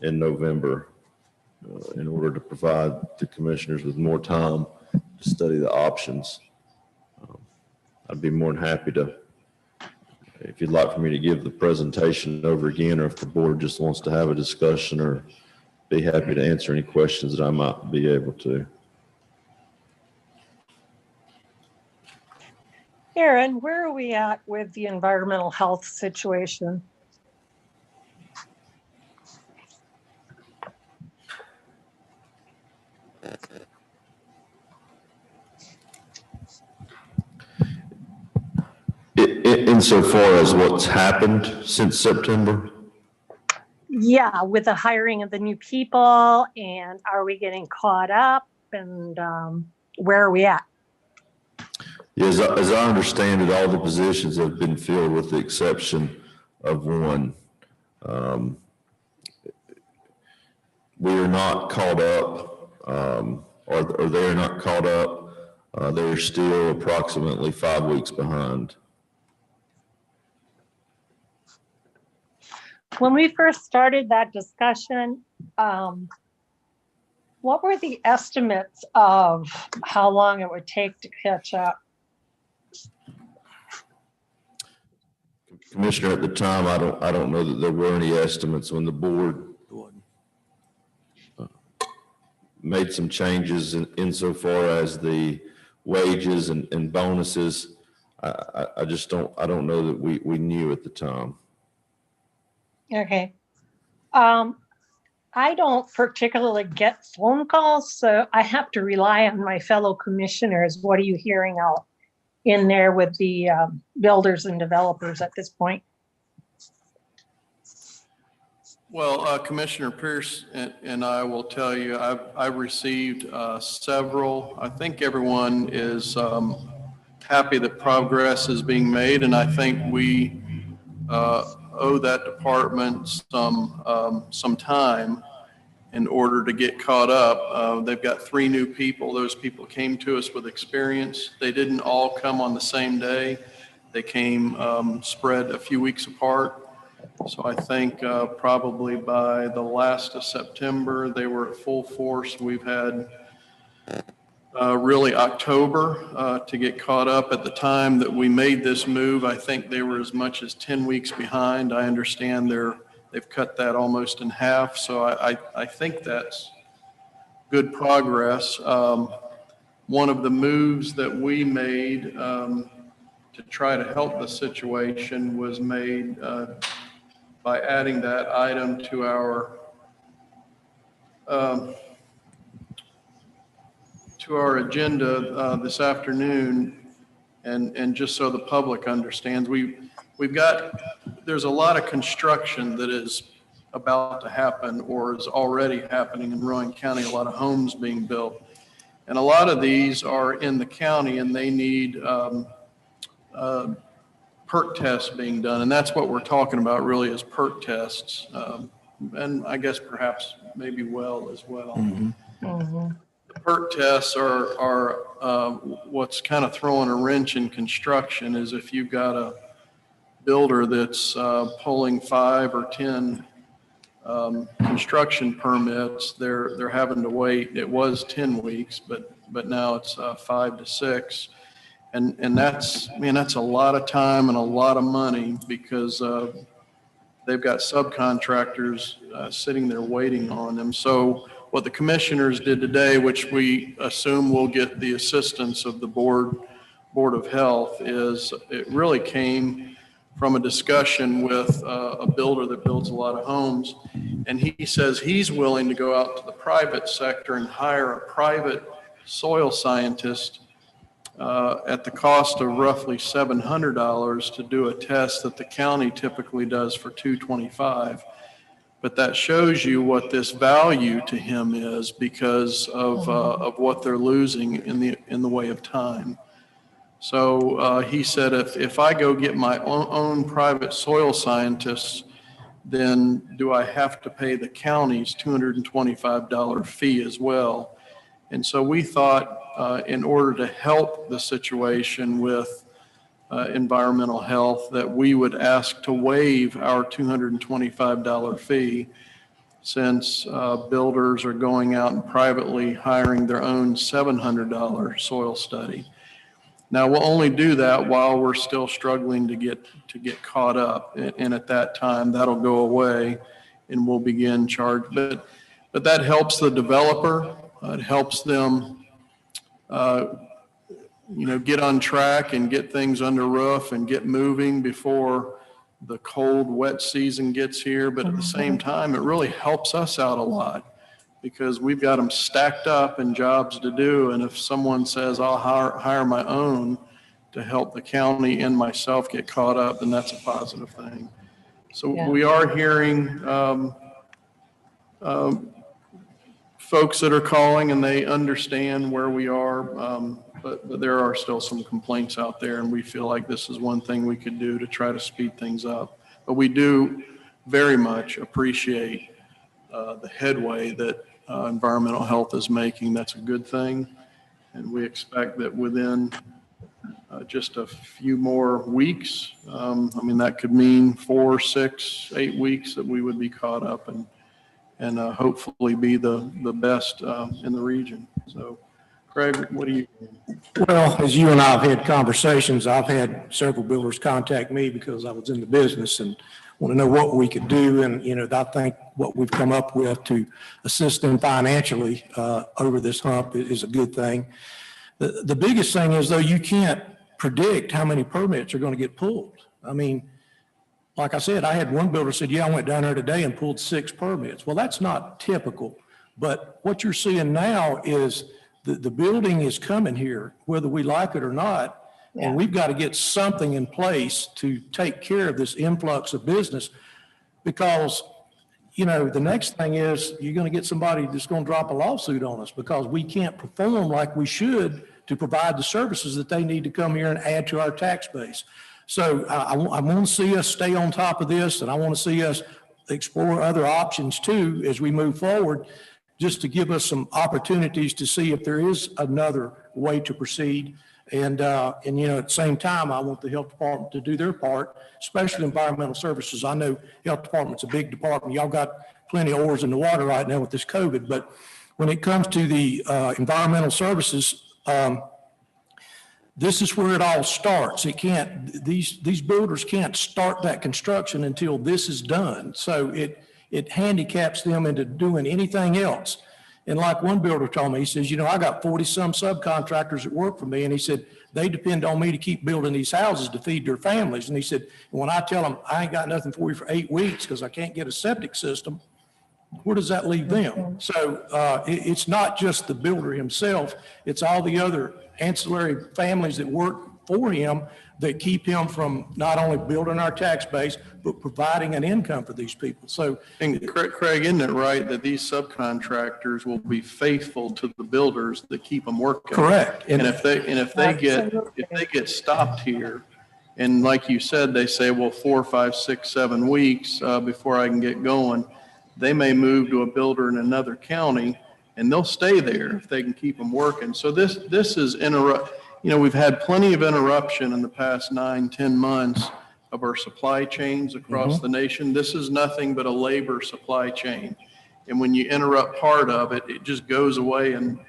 in November in order to provide the commissioners with more time to study the options. I'd be more than happy to, if you'd like for me to give the presentation over again, or if the board just wants to have a discussion, or be happy to answer any questions that I might be able to. Aaron, where are we at with the environmental health situation? insofar as what's happened since September? Yeah, with the hiring of the new people, and are we getting caught up, and where are we at? Yeah, as I understand it, all the positions have been filled with the exception of one. We are not caught up, or they're not caught up. They're still approximately 5 weeks behind. When we first started that discussion, what were the estimates of how long it would take to catch up? Commissioner, at the time, I don't know that there were any estimates. When the board made some changes insofar as the wages and bonuses, I don't know that we knew at the time. Okay. I don't particularly get phone calls, so I have to rely on my fellow commissioners. What are you hearing out in there with the builders and developers at this point? Well, Commissioner Pierce and I will tell you, I've received several. I think everyone is happy that progress is being made, and I think we owe that department some time in order to get caught up. They've got 3 new people. Those people came to us with experience. They didn't all come on the same day. They came spread a few weeks apart. So I think probably by the last of September, they were at full force. We've had really October to get caught up. At the time that we made this move, I think they were as much as 10 weeks behind. I understand they've cut that almost in half. So I think that's good progress. One of the moves that we made to try to help the situation was made by adding that item to our agenda this afternoon, and just so the public understands, there's a lot of construction that is about to happen or is already happening in Rowan County, a lot of homes being built. And a lot of these are in the county and they need PERT tests being done. And that's what we're talking about really is PERT tests. And I guess perhaps maybe well as well. The PERT tests are what's kind of throwing a wrench in construction is if you've got a builder that's pulling 5 or 10 construction permits, they're having to wait. It was 10 weeks, but now it's 5 to 6. And that's a lot of time and a lot of money because they've got subcontractors sitting there waiting on them. So what the commissioners did today, which we assume will get the assistance of the Board of Health, is it really came from a discussion with a builder that builds a lot of homes. And he says he's willing to go out to the private sector and hire a private soil scientist at the cost of roughly $700 to do a test that the county typically does for $225. But that shows you what this value to him is because of what they're losing in the way of time. So he said, if I go get my own private soil scientists, then do I have to pay the county's $225 fee as well? And so we thought in order to help the situation with environmental health that we would ask to waive our $225 fee since builders are going out and privately hiring their own $700 soil study. Now we'll only do that while we're still struggling to get caught up, and at that time that'll go away and we'll begin charge. But that helps the developer. It helps them get on track and get things under roof and get moving before the cold, wet season gets here. But at the same time, it really helps us out a lot because we've got them stacked up and jobs to do. And if someone says, I'll hire my own, to help the county and myself get caught up, then that's a positive thing. So Yeah. we are hearing folks that are calling and they understand where we are, but there are still some complaints out there, and we feel like this is one thing we could do to try to speed things up. But we do very much appreciate the headway that environmental health is making. That's a good thing. And we expect that within just a few more weeks, that could mean 4, 6, 8 weeks that we would be caught up and hopefully be the best in the region. So, Craig, what do you? Well, as you and I have had conversations, I've had several builders contact me because I was in the business and want to know what we could do. And, I think what we've come up with to assist them financially over this hump is a good thing. The biggest thing is, though, you can't predict how many permits are going to get pulled. I mean, like I said, I had one builder said, yeah, I went down there today and pulled 6 permits. Well, that's not typical. But what you're seeing now is the building is coming here, whether we like it or not. Yeah. And we've got to get something in place to take care of this influx of business, because, the next thing is you're going to get somebody that's going to drop a lawsuit on us because we can't perform like we should to provide the services that they need to come here and add to our tax base. So I want to see us stay on top of this, and I want to see us explore other options too as we move forward, just to give us some opportunities to see if there is another way to proceed. And at the same time, I want the health department to do their part, especially environmental services. I know health department's a big department. Y'all got plenty of oars in the water right now with this COVID, but when it comes to the environmental services, this is where it all starts. These builders can't start that construction until this is done. So it handicaps them into doing anything else. And like one builder told me, he says, I got 40 some subcontractors that work for me. And he said, they depend on me to keep building these houses to feed their families. And he said, when I tell them I ain't got nothing for you for 8 weeks because I can't get a septic system, where does that leave them? So it's not just the builder himself, it's all the other ancillary families that work for him that keep him from not only building our tax base, but providing an income for these people. So, And Craig, isn't it right that these subcontractors will be faithful to the builders that keep them working? correct. And if they get stopped here, and like you said, they say, well, 4, 5, 6, 7 weeks before I can get going, they may move to a builder in another county, and they'll stay there if they can keep them working. So this is we've had plenty of interruption in the past 9, 10 months of our supply chains across the nation. This is nothing but a labor supply chain. And when you interrupt part of it, it just goes away and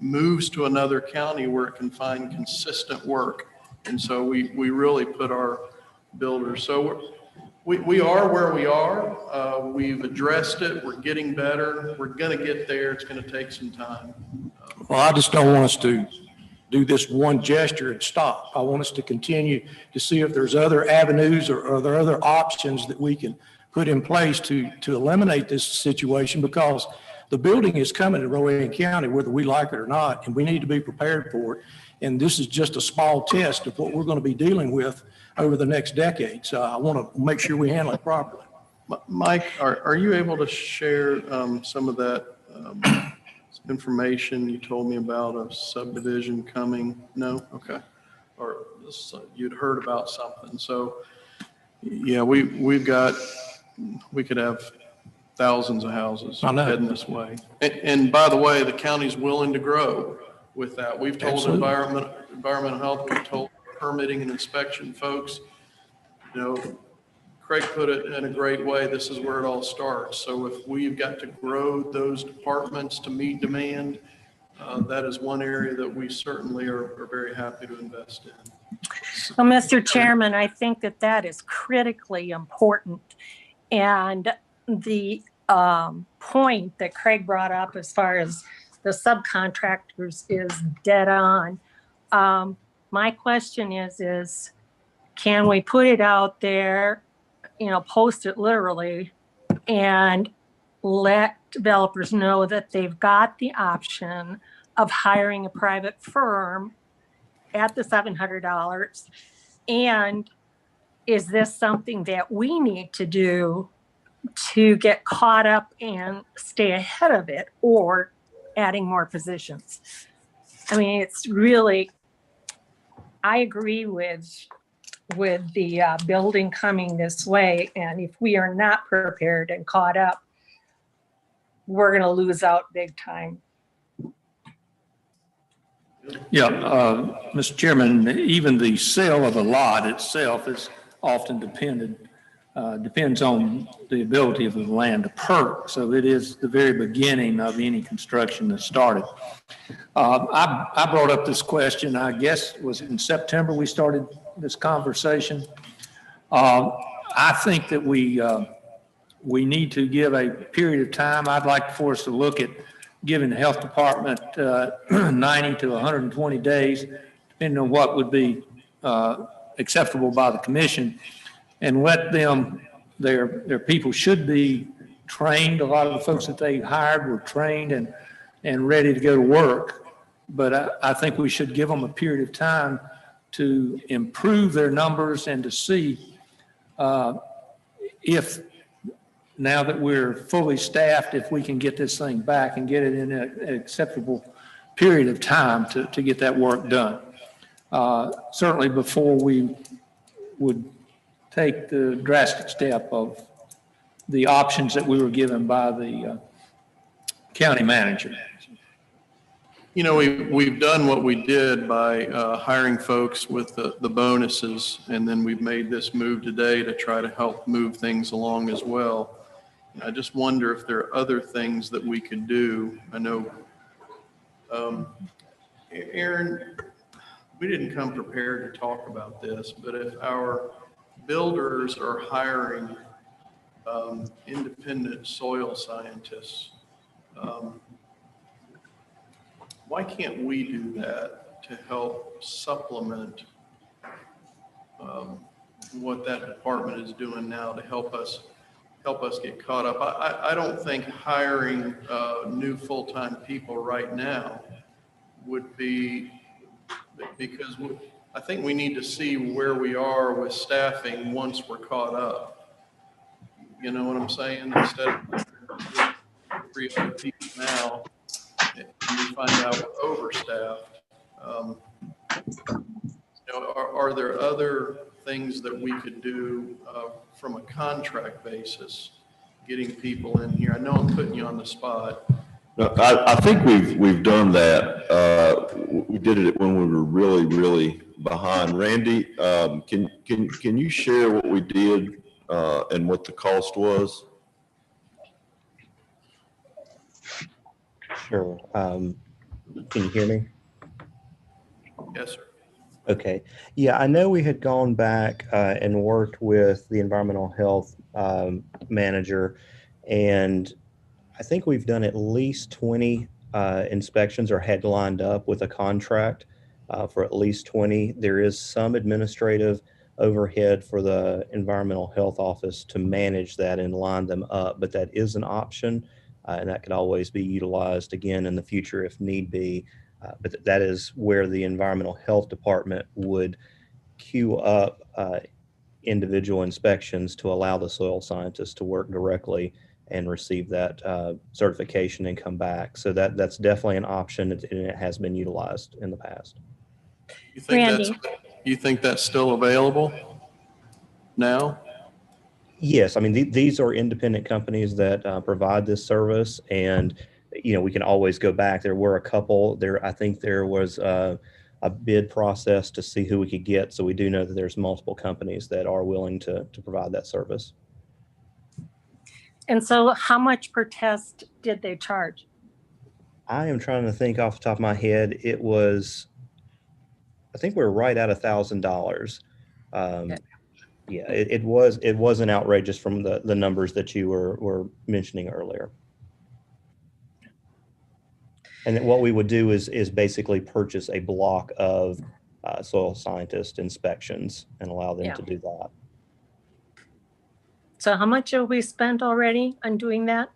moves to another county where it can find consistent work. And so we really put our builders. So we are where we are. We've addressed it. We're getting better. We're going to get there. It's going to take some time. Well, I just don't want us to do this one gesture and stop. I want us to continue to see if there's other avenues or are there other options that we can put in place to eliminate this situation, because the building is coming to Rowan County, whether we like it or not, and we need to be prepared for it. And this is just a small test of what we're going to be dealing with over the next decade. So I want to make sure we handle it properly. Mike, are you able to share some of that information you told me about a subdivision coming? No? Okay. Or you'd heard about something. So yeah, we could have thousands of houses heading this way. And by the way, the county's willing to grow with that. We've told environmental health, we've told permitting and inspection folks, Craig put it in a great way. This is where it all starts. So if we've got to grow those departments to meet demand, that is one area that we certainly are very happy to invest in. Well, Mr. Chairman, I think that is critically important. And the point that Craig brought up as far as the subcontractors is dead on. My question is can we put it out there, post it literally, and let developers know that they've got the option of hiring a private firm at the $700? And is this something that we need to do to get caught up and stay ahead of it, or adding more positions? I mean, it's really, I agree with the building coming this way. And if we are not prepared and caught up, we're going to lose out big time. Yeah, Mr. Chairman, even the sale of a lot itself is often depends on the ability of the land to perk. So it is the very beginning of any construction that started. I brought up this question, I guess, was it in September we started this conversation? I think that we need to give a period of time. I'd like for us to look at giving the health department 90 to 120 days, depending on what would be acceptable by the commission, and let them, their people should be trained. A lot of the folks that they hired were trained and ready to go to work. But I think we should give them a period of time to improve their numbers and to see if, now that we're fully staffed, if we can get this thing back and get it in an acceptable period of time to get that work done. Certainly before we would take the drastic step of the options that we were given by the county manager. You know, we've done what we did by hiring folks with the bonuses, and then we've made this move today to try to help move things along as well. I just wonder if there are other things that we could do. I know, Aaron, we didn't come prepared to talk about this, but if our builders are hiring independent soil scientists, why can't we do that to help supplement what that department is doing now to help us get caught up? I don't think hiring new full-time people right now would be, because I think we need to see where we are with staffing once we're caught up. You know what I'm saying? Instead of 3 other people now, and we find out we're overstaffed. You know, are there other things that we could do from a contract basis, getting people in here? I know I'm putting you on the spot. No, I think we've done that. We did it when we were really behind. Randy, can you share what we did and what the cost was? Sure. Can you hear me? Yes, sir. Okay. Yeah, I know we had gone back and worked with the environmental health manager, and I think we've done at least 20 inspections or had lined up with a contract for at least 20. There is some administrative overhead for the environmental health office to manage that and line them up, but that is an option, and that could always be utilized again in the future if need be. But that is where the environmental health department would queue up individual inspections to allow the soil scientists to work directly and receive that certification and come back. So that's definitely an option, and it has been utilized in the past. You think that's still available now? Yes, I mean, these are independent companies that provide this service, and we can always go back. There were a couple there. I think there was a bid process to see who we could get. So we do know that there's multiple companies that are willing to provide that service. And so how much per test did they charge? I am trying to think off the top of my head. It was, I think we were right at $1,000. Okay. Yeah, it wasn't outrageous from the numbers that you were mentioning earlier. And what we would do is basically purchase a block of soil scientist inspections and allow them to do that. So how much have we spent already on doing that?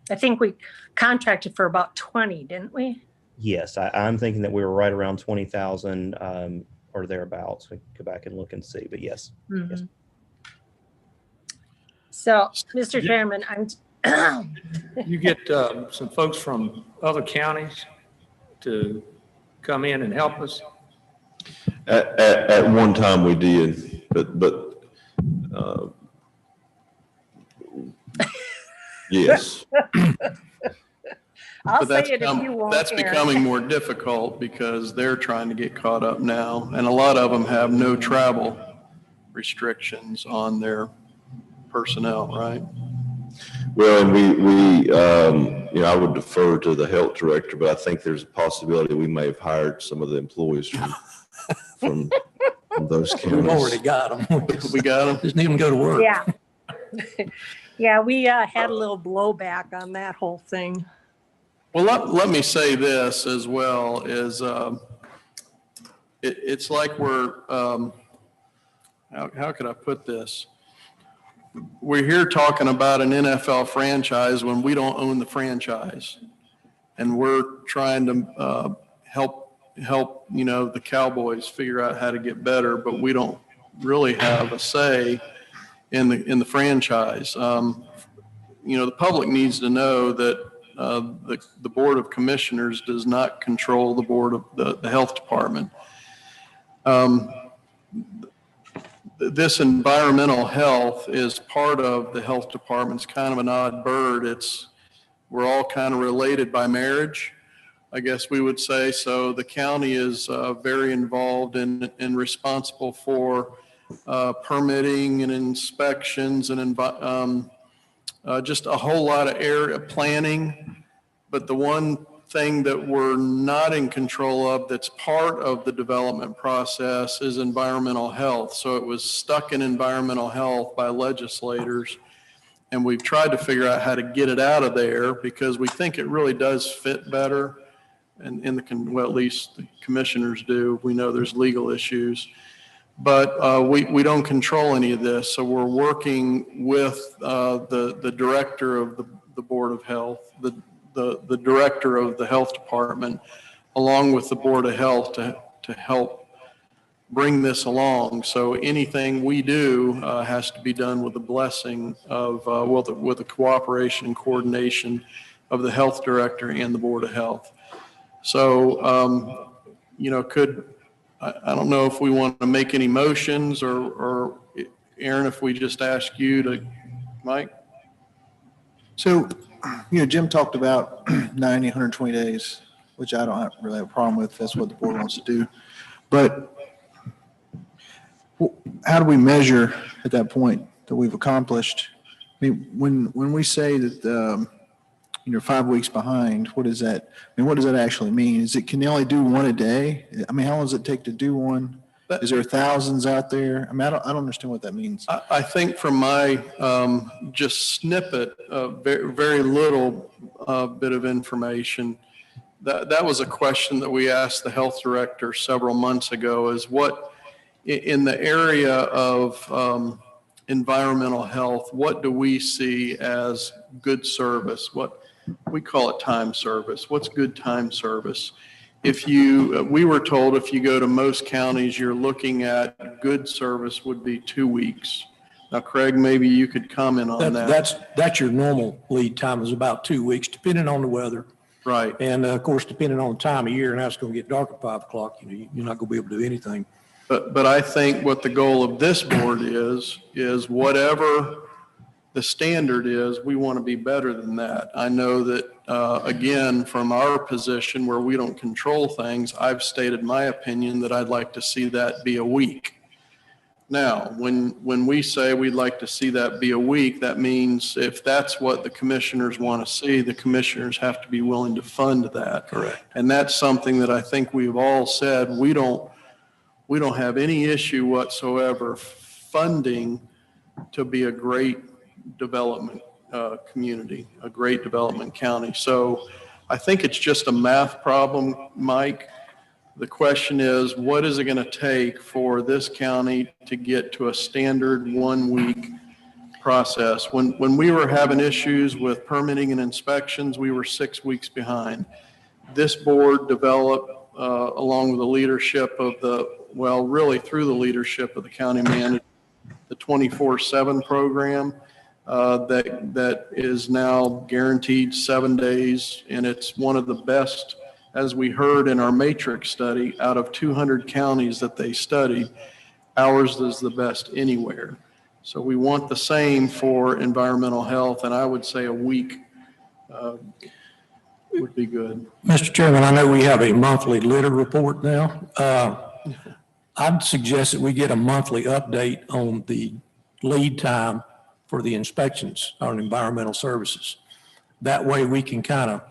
I think we contracted for about 20, didn't we? Yes, I'm thinking that we were right around 20,000 or thereabouts. We can go back and look and see, but yes. Yes. So, Mr. Chairman, You get some folks from other counties to come in and help us? At one time we did, but yes. I'll But that's say it if you want. that's Aaron. becoming more difficult because they're trying to get caught up now. And a lot of them have no travel restrictions on their personnel, right? Well, and we, I would defer to the health director, but I think there's a possibility we may have hired some of the employees from those counties. We've already got them. We got them. Just need them to go to work. Yeah. Yeah, we had a little blowback on that whole thing. Well, let me say this as well, is it's like we're, how could I put this? We're here talking about an NFL franchise when we don't own the franchise. And we're trying to help, the Cowboys figure out how to get better, but we don't really have a say in the franchise. The public needs to know that the Board of Commissioners does not control the board of the health department. This environmental health is part of the health department's kind of an odd bird. We're all kind of related by marriage, I guess we would say. So the county is very involved and responsible for permitting and inspections and just a whole lot of area planning. But the one thing that we're not in control of that's part of the development process is environmental health. So it was stuck in environmental health by legislators. And we've tried to figure out how to get it out of there because we think it really does fit better. And at least the commissioners do. We know there's legal issues. But we don't control any of this. So we're working with the director of the Board of Health, the director of the health department, along with the Board of Health to help bring this along. So anything we do has to be done with the blessing of, with the cooperation and coordination of the health director and the Board of Health. So, I don't know if we want to make any motions or Aaron, if we just ask you to, Mike? So, Jim talked about 90, 120 days, which I don't really have a problem with. That's what the board wants to do. But how do we measure at that point that we've accomplished? I mean, when we say that, 5 weeks behind, what does that actually mean? Can they only do one a day? I mean, how long does it take to do one? Is there thousands out there? I mean, I don't understand what that means. I think from my just snippet of very, very little bit of information, that was a question that we asked the health director several months ago, is what, in the area of environmental health, what do we see as good service? What we call it time service. What's good time service? We were told if you go to most counties, you're looking at good service would be 2 weeks. Now, Craig, maybe you could comment on that. That's your normal lead time is about 2 weeks, depending on the weather. Right. And of course, depending on the time of year, and how it's going to get dark at 5 o'clock, you're not going to be able to do anything. But I think what the goal of this board is whatever the standard is, we want to be better than that. I know that, again, from our position where we don't control things, I've stated my opinion that I'd like to see that be a week. Now, when we say we'd like to see that be a week, that means if that's what the commissioners want to see, the commissioners have to be willing to fund that. Correct. And that's something that I think we've all said, we don't have any issue whatsoever funding to be a great development community, a great development county. So I think it's just a math problem, Mike. The question is, what is it going to take for this county to get to a standard 1 week process? When we were having issues with permitting and inspections, we were 6 weeks behind. this board developed, along with the leadership of really through the leadership of the county manager, the 24/7 program that is now guaranteed 7 days. And it's one of the best, as we heard in our matrix study, out of 200 counties that they studied, ours is the best anywhere. So we want the same for environmental health, and I would say a week would be good. Mr. Chairman, I know we have a monthly litter report now. I'd suggest that we get a monthly update on the lead time for the inspections on environmental services. That way we can kind of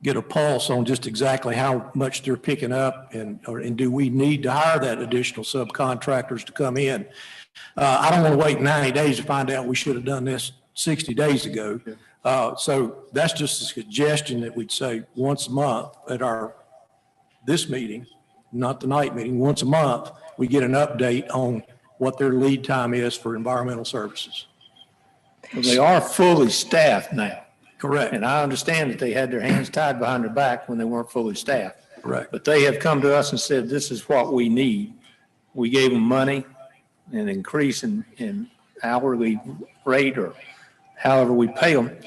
get a pulse on just exactly how much they're picking up and do we need to hire that additional subcontractors to come in? I don't want to wait 90 days to find out we should have done this 60 days ago. So that's just a suggestion that we'd say once a month at this meeting, not the night meeting, once a month, we get an update on what their lead time is for environmental services. Well, they are fully staffed now. Correct. And I understand that they had their hands tied behind their back when they weren't fully staffed. Correct. But they have come to us and said, this is what we need. We gave them money, an increase in hourly rate or however we pay them.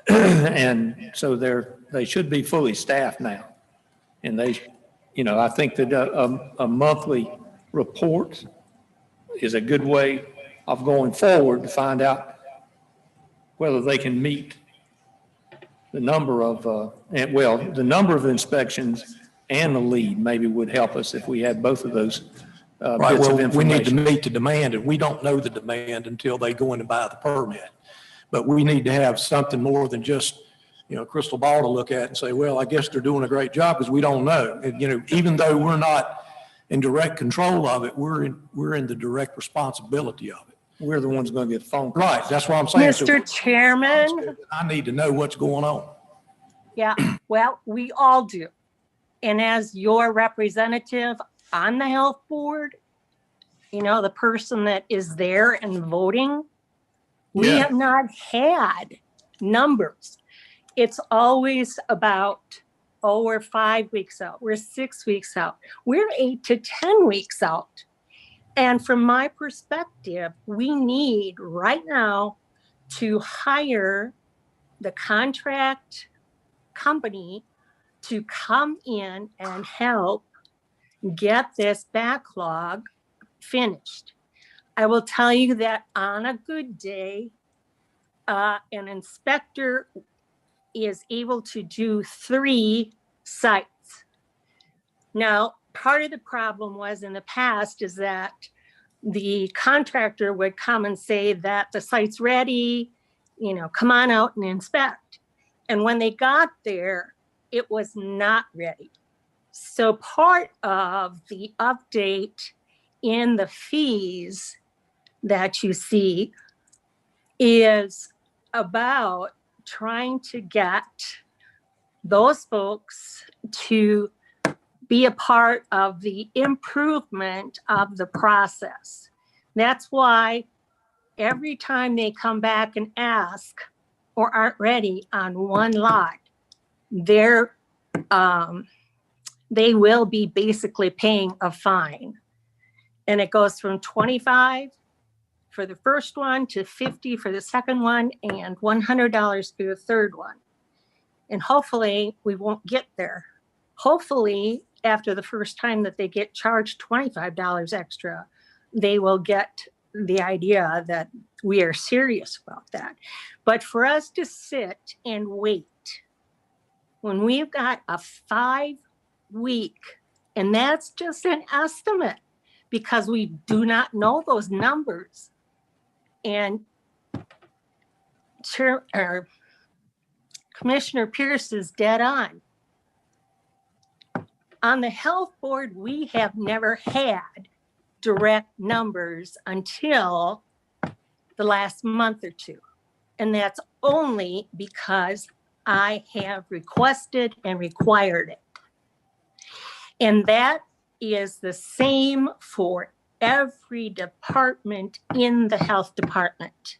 And so they should be fully staffed now. And I think that a monthly report is a good way of going forward to find out whether they can meet the number of, the number of inspections and the lead maybe would help us if we had both of those Right, bits of well, we need to information. meet the demand, and we don't know the demand until they go in and buy the permit. But we need to have something more than just, a crystal ball to look at and say, well, I guess they're doing a great job, because we don't know. And, even though we're not in direct control of it, we're in the direct responsibility of it. We're the ones going to get the phone calls. Right, that's what I'm saying. So Mr. Chairman, I need to know what's going on. yeah, well, we all do. And as your representative on the health board, the person that is there and voting, we Yeah. have not had numbers. It's always about, we're 5 weeks out, we're 6 weeks out, we're 8 to 10 weeks out. And from my perspective, we need right now to hire the contract company to come in and help get this backlog finished. I will tell you that on a good day, an inspector is able to do 3 sites. Now, part of the problem was in the past is that the contractor would come and say that the site's ready, come on out and inspect. And when they got there, it was not ready. So part of the update in the fees that you see is about trying to get those folks to be a part of the improvement of the process. That's why every time they come back and ask or aren't ready on one lot, they will be basically paying a fine. And it goes from 25 for the first one to 50 for the second one and $100 for the third one. And hopefully we won't get there. Hopefully after the first time that they get charged $25 extra, they will get the idea that we are serious about that. But for us to sit and wait when we've got a 5-week, and that's just an estimate because we do not know those numbers. And Commissioner Pierce is dead on. On the health board, we have never had direct numbers until the last month or two. And that's only because I have requested and required it. And that is the same for every department in the health department.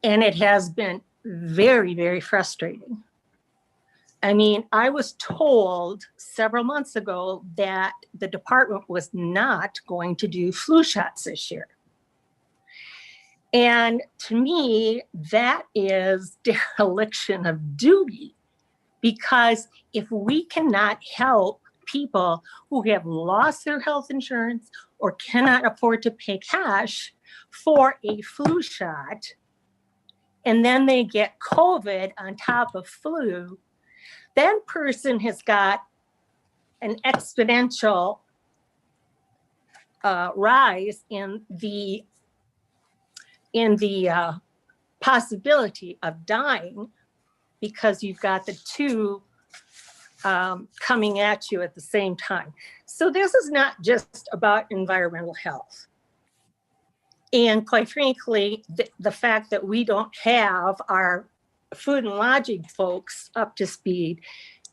And it has been very, very frustrating. I mean, I was told several months ago that the department was not going to do flu shots this year. And to me, that is dereliction of duty, because if we cannot help people who have lost their health insurance or cannot afford to pay cash for a flu shot, and then they get COVID on top of flu, that person has got an exponential rise in the possibility of dying, because you've got the two coming at you at the same time. So this is not just about environmental health. And quite frankly, the fact that we don't have our food and lodging folks up to speed,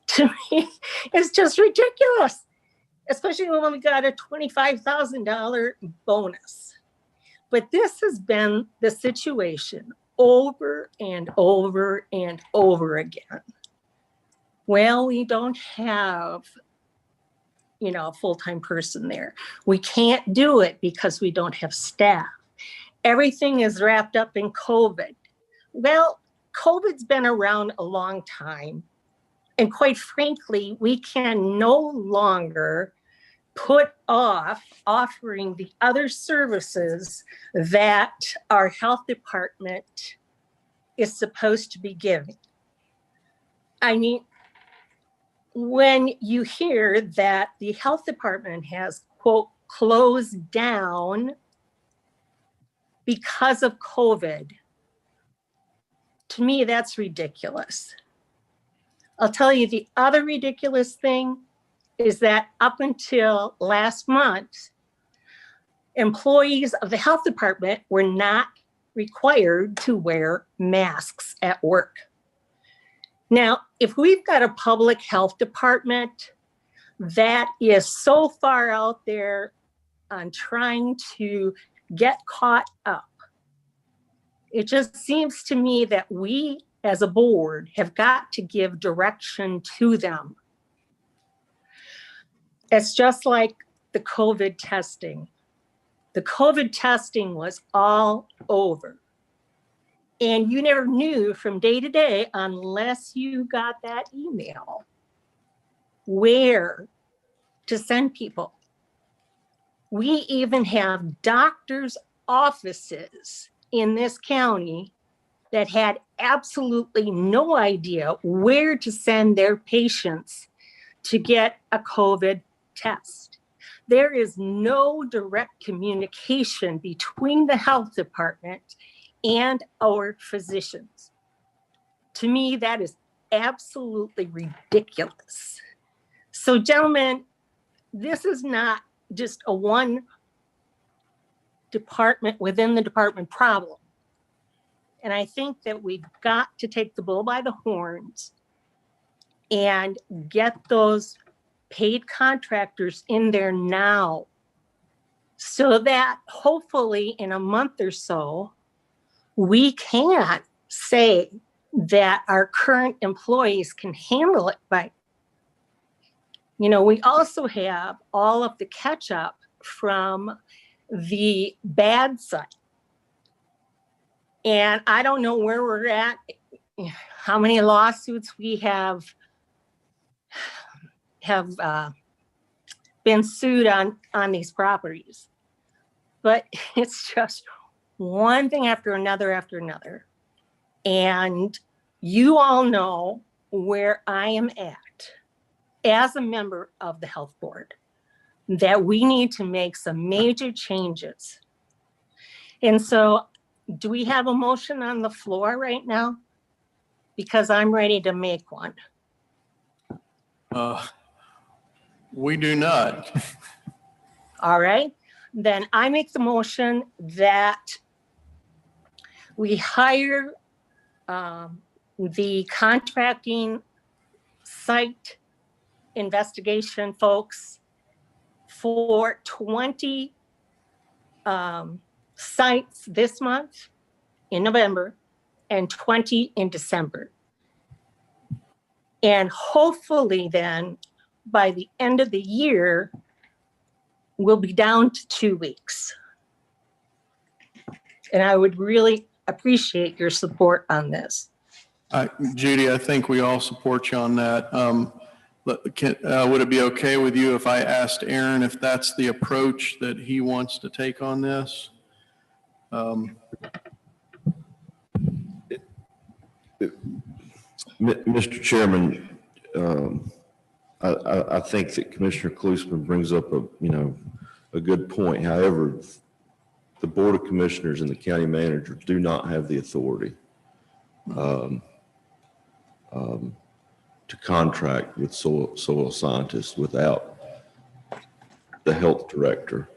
to me, is just ridiculous, especially when we got a $25,000 bonus. But this has been the situation over and over and over again. Well, we don't have, a full-time person there. We can't do it because we don't have staff. Everything is wrapped up in COVID. Well, COVID's been around a long time. And quite frankly, we can no longer put off offering the other services that our health department is supposed to be giving. I mean, when you hear that the health department has, quote, closed down because of COVID, to me, that's ridiculous. I'll tell you the other ridiculous thing is that up until last month, employees of the health department were not required to wear masks at work. Now, if we've got a public health department that is so far out there on trying to get caught up, it just seems to me that we as a board have got to give direction to them. It's just like the COVID testing. The COVID testing was all over. And you never knew from day to day, unless you got that email, where to send people. We even have doctors' offices in this county that had absolutely no idea where to send their patients to get a COVID test. There is no direct communication between the health department and our physicians. To me, that is absolutely ridiculous. So, gentlemen, this is not just a one department within the department problem. And I think that we've got to take the bull by the horns and get those paid contractors in there now, so that hopefully in a month or so, we can say that our current employees can handle it. But, we also have all of the catch up from the bad side. And I don't know where we're at, how many lawsuits we have been sued on these properties. But it's just one thing after another. And you all know where I am at as a member of the health board, that we need to make some major changes. And so, do we have a motion on the floor right now? Because I'm ready to make one. We do not. All right, then I make the motion that we hire the contracting site investigation folks for 20 sites this month in November and 20 in December. And hopefully then, by the end of the year, we'll be down to 2 weeks. And I would really appreciate your support on this. Judy, I think we all support you on that. Would it be okay with you if I asked Aaron if that's the approach that he wants to take on this? Mr. Chairman, I think that Commissioner Klusman brings up a good point. However, the Board of Commissioners and the county manager do not have the authority to contract with soil scientists without the health director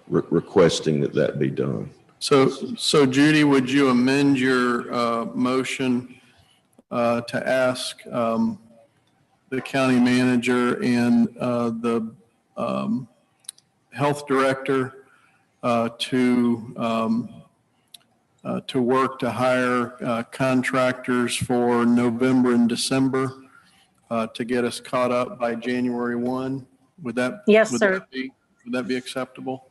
requesting that be done. So Judy, would you amend your motion to ask the county manager and the health director to work to hire contractors for November and December to get us caught up by January 1? Would that? Yes, would sir. Would that be acceptable?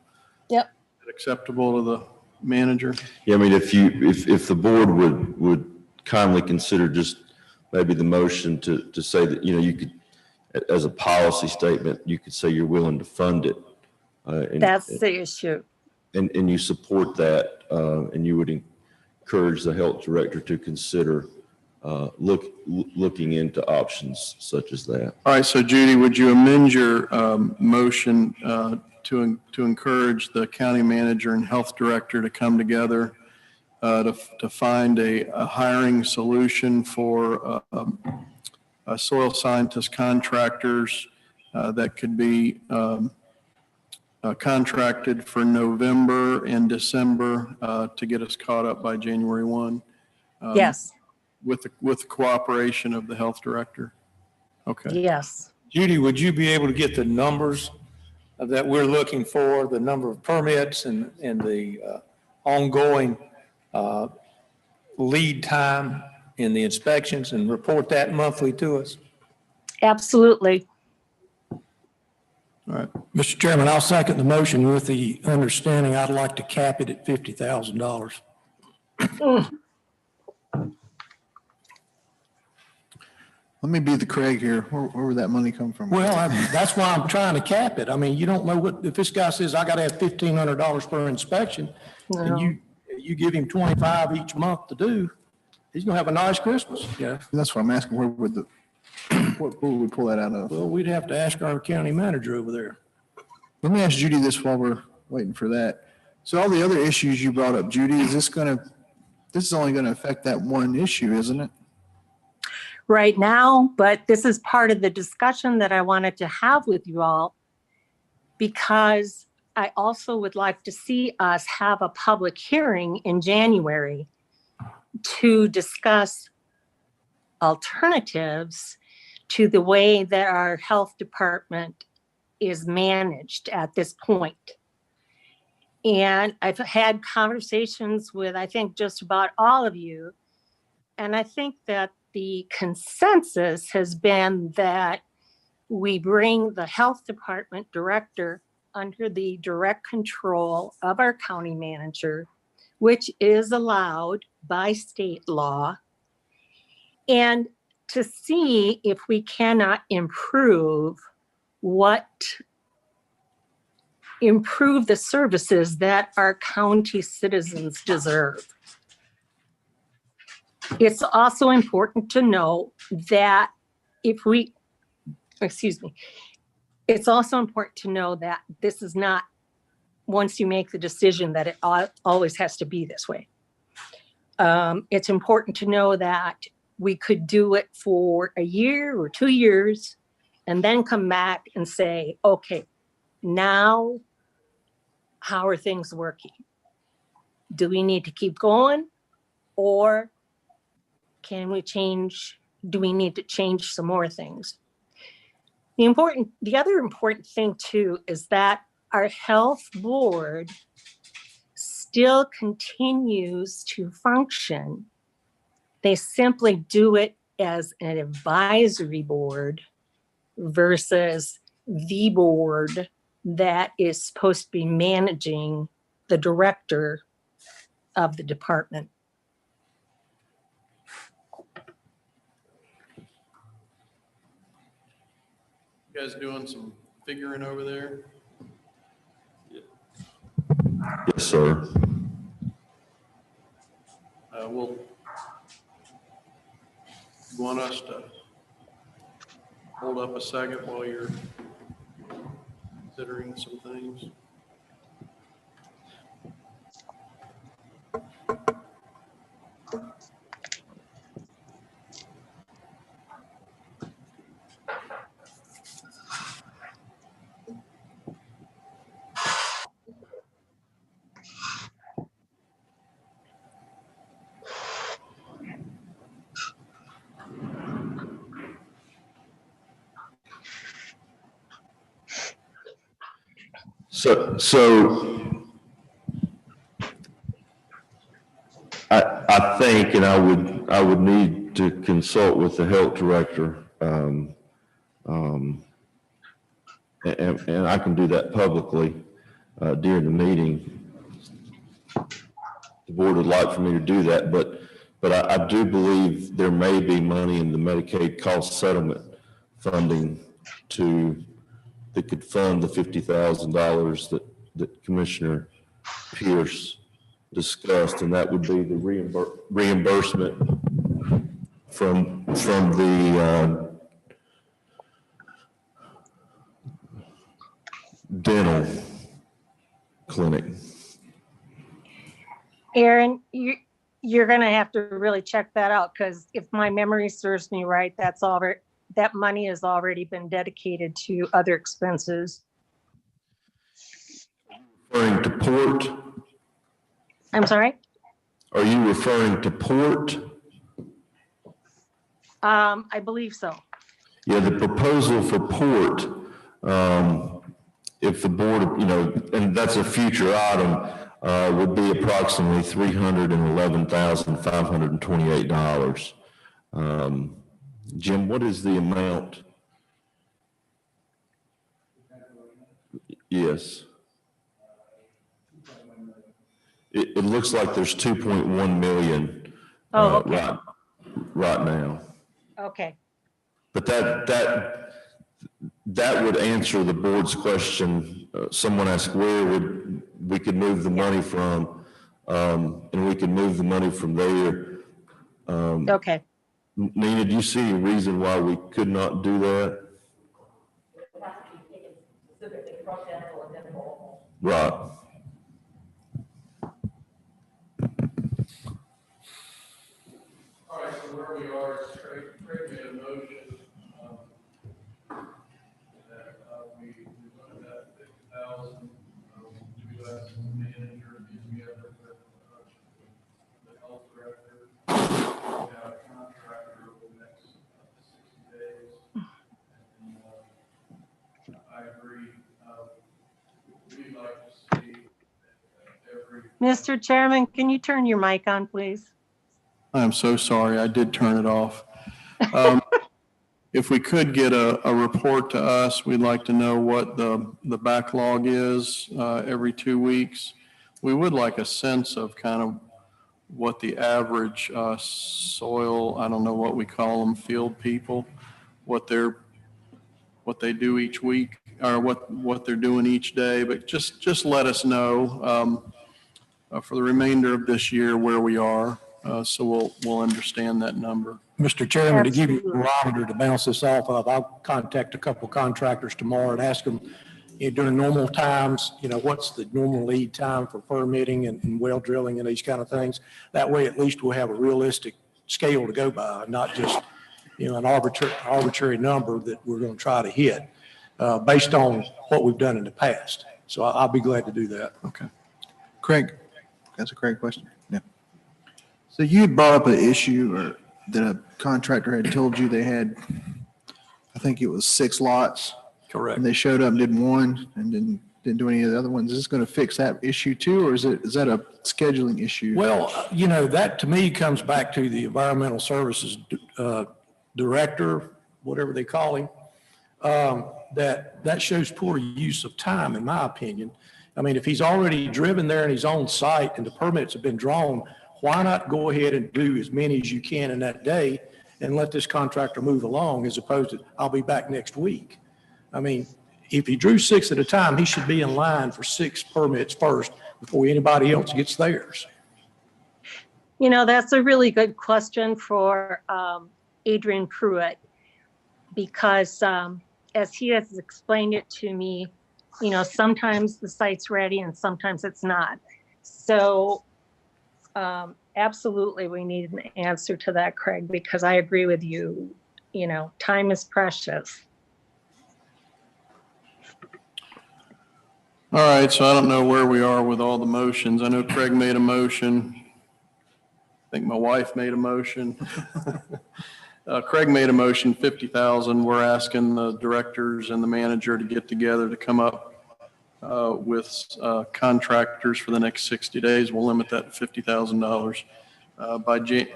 Yep. Acceptable to the manager? Yeah, I mean, if the board would kindly consider just maybe the motion to say that, you could, as a policy statement, you could say you're willing to fund it. That's the issue. And you support that, and you would encourage the health director to consider looking into options such as that. All right, so Judy, would you amend your motion to encourage the county manager and health director to come together to find a hiring solution for soil scientist contractors that could be contracted for November and December to get us caught up by January 1? Yes. With the cooperation of the health director? Okay. Yes. Judy, would you be able to get the numbers that we're looking for, the number of permits and the ongoing lead time in the inspections and report that monthly to us? Absolutely. All right. Mr. Chairman, I'll second the motion with the understanding I'd like to cap it at $50,000. Let me be the Craig here. Where would that money come from? Well, that's why I'm trying to cap it. I mean, you don't know if this guy says, I got to have $1,500 per inspection, and you give him 25 each month to do, he's going to have a nice Christmas. Yeah. That's what I'm asking. Where would we pull that out of? Well, we'd have to ask our county manager over there. Let me ask Judy this while we're waiting for that. So all the other issues you brought up, Judy, this is only going to affect that one issue, isn't it? Right now, but this is part of the discussion that I wanted to have with you all, because I also would like to see us have a public hearing in January to discuss alternatives to the way that our health department is managed at this point. And I've had conversations with, I think, just about all of you. And I think that the consensus has been that we bring the health department director under the direct control of our county manager, which is allowed by state law, and to see if we cannot improve the services that our county citizens deserve. It's also important to know that it's also important to know that this is not, once you make the decision, that it always has to be this way. It's important to know that we could do it for a year or 2 years and then come back and say, okay, now how are things working? Do we need to keep going, or do we need to change some more things? The other important thing too is that our health board still continues to function. They simply do it as an advisory board versus the board that is supposed to be managing the director of the department. You guys doing some figuring over there? Yes, sir. You want us to hold up a second while you're considering some things? So I think, and I would need to consult with the health director, and I can do that publicly during the meeting. The board would like for me to do that, but I do believe there may be money in the Medicaid cost settlement funding that could fund the $50,000 that Commissioner Pierce discussed, and that would be the reimbursement from the dental clinic. Aaron, you're going to have to really check that out, because if my memory serves me right, that money has already been dedicated to other expenses. Referring to Port? I'm sorry? Are you referring to Port? I believe so. Yeah, the proposal for Port, if the board, and that's a future item, would be approximately $311,528. Jim, what is the amount? Yes. It looks like there's 2.1 million okay. right now. Okay. But that would answer the board's question. Someone asked where we could move the money from, and we could move the money from there. Okay. Nina, do you see a reason why we could not do that? Right. All right, so where we are, Craig made a motion that we look at that 50,000, do as manager, be together with the health director, we have a contractor over the next 60 days. And I agree, we'd like to see every. Mr. Chairman, can you turn your mic on, please? I'm so sorry, I did turn it off. If we could get a report to us, we'd like to know what the backlog is every 2 weeks. We would like a sense of kind of what the average soil, I don't know what we call them, field people, what they do each week, or what they're doing each day, but just let us know for the remainder of this year where we are. So we'll understand that number. Mr. Chairman, to give you a barometer to bounce this off of, I'll contact a couple contractors tomorrow and ask them, during normal times, what's the normal lead time for permitting and well drilling and these kind of things. That way, at least we'll have a realistic scale to go by, not just, an arbitrary number that we're going to try to hit based on what we've done in the past. So I'll be glad to do that. Okay. Craig, that's a great question. Yeah. So you had brought up an issue that a contractor had told you they had, I think it was 6 lots. Correct. And they showed up and did one and didn't do any of the other ones. Is this going to fix that issue too, or is that a scheduling issue? Well, that to me comes back to the environmental services director, whatever they call him, that shows poor use of time, in my opinion. I mean, if he's already driven there in his own site and the permits have been drawn, why not go ahead and do as many as you can in that day and let this contractor move along as opposed to, I'll be back next week? I mean, if he drew 6 at a time, he should be in line for 6 permits first before anybody else gets theirs. You know, that's a really good question for Adrian Pruitt, because as he has explained it to me, you know, sometimes the site's ready and sometimes it's not. So absolutely, we need an answer to that, Craig, because I agree with you. You know, time is precious. All right, so I don't know where we are with all the motions. I know Craig made a motion. I think my wife made a motion. Craig made a motion, 50,000. We're asking the directors and the manager to get together to come up with contractors for the next 60 days. We'll limit that to $50,000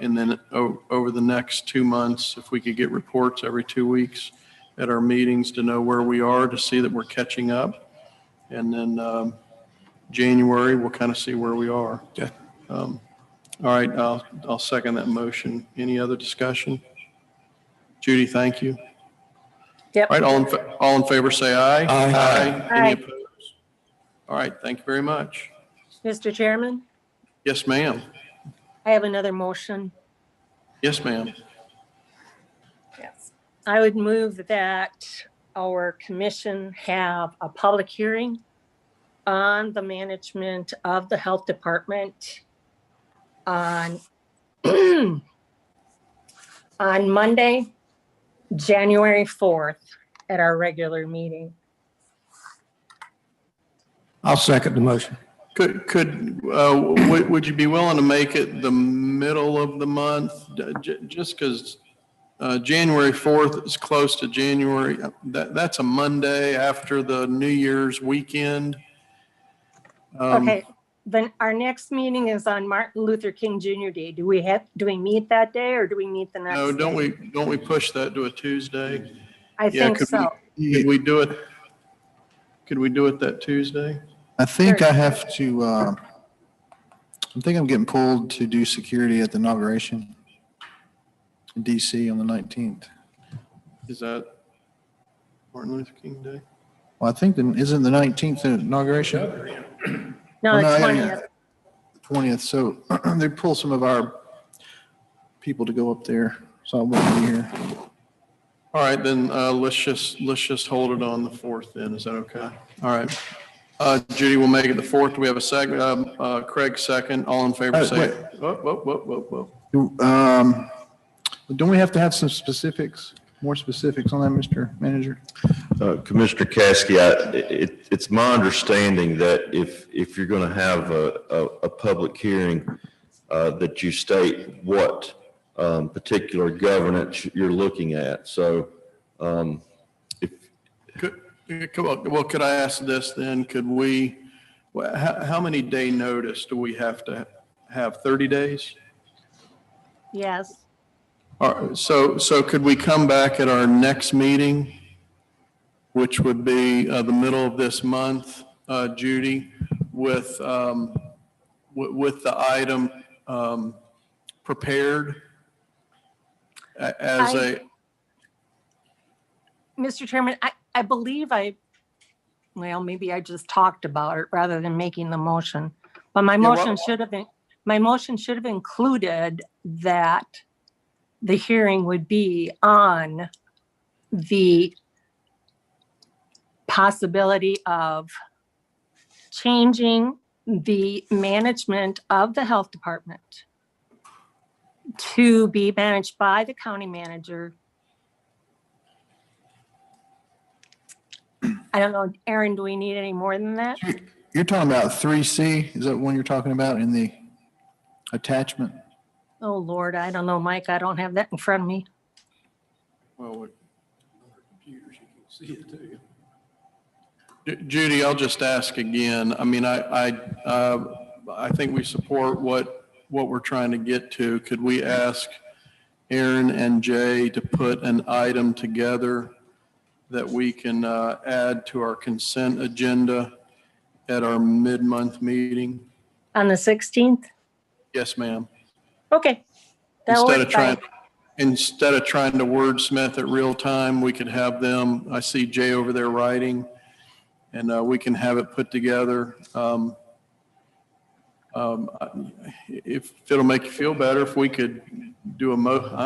and then over the next 2 months, if we could get reports every 2 weeks at our meetings to know where we are, to see that we're catching up. And then January, we'll kind of see where we are. Okay. All right, I'll second that motion. Any other discussion? Judy, thank you. Yep. All right, all in favor, say aye. Aye. Any Aye. opposed? All right, thank you very much. Mr. Chairman, Yes, ma'am. I have another motion. Yes, ma'am. Yes. I would move that our commission have a public hearing on the management of the health department on on Monday, January 4th at our regular meeting. I'll second the motion. Would you be willing to make it the middle of the month? Just because January 4th is close to January, that's a Monday after the New Year's weekend. Okay, then our next meeting is on Martin Luther King Jr. Day. Do we meet that day or do we meet the next No, day? don't we push that to a Tuesday? I think so. Could we do it? Could we do it that Tuesday? I think Sure. I have to, I think I'm getting pulled to do security at the inauguration in DC on the 19th. Is that Martin Luther King Day? Well, I think, isn't the 19th the inauguration? No, Well, the I 20th. 20th, so they pull some of our people to go up there, so I won't be here. All right, then let's just hold it on the 4th then. Is that okay? All right. Judy will make it the 4th. Do we have a second? Craig second. All in favor, say. Whoa. Don't we have to have some specifics, more specifics on that, Mr. Manager? Commissioner Caskey, it's my understanding that if you're going to have a public hearing, that you state what particular governance you're looking at. So Well, could I ask this then? Could we, how many day notice do we have to have? 30 days? Yes. All right, so could we come back at our next meeting, which would be the middle of this month, Judy, with the item prepared as Mr. Chairman, I believe maybe I just talked about it rather than making the motion. But my motion should have included that the hearing would be on the possibility of changing the management of the health department to be managed by the county manager. I don't know, Aaron, do we need any more than that? You're talking about 3C, is that one you're talking about in the attachment? Oh, Lord, I don't know, Mike, I don't have that in front of me. well, with computers, you can see it too. Judy, I'll just ask again. I mean, I think we support what we're trying to get to. Could we ask Aaron and Jay to put an item together that we can add to our consent agenda at our mid-month meeting. On the 16th? Yes, ma'am. Okay. That works fine. Instead of trying to wordsmith it real time, we could have them, I see Jay over there writing, and we can have it put together. If it'll make you feel better, if we could do I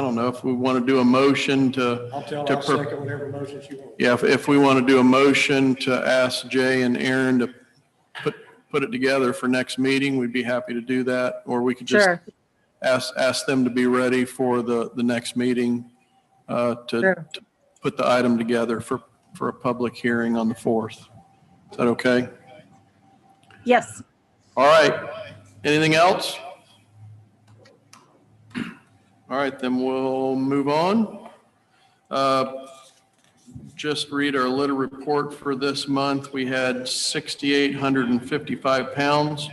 don't know, if we want to do a motion to. I'll second whatever motions you want. Yeah, if we want to do a motion to ask Jay and Aaron to put it together for next meeting, we'd be happy to do that. Or we could just Sure. ask them to be ready for the next meeting to put the item together for a public hearing on the 4th. Is that okay? Yes. All right. Anything else? All right, then we'll move on. Just read our litter report for this month. We had 6,855 pounds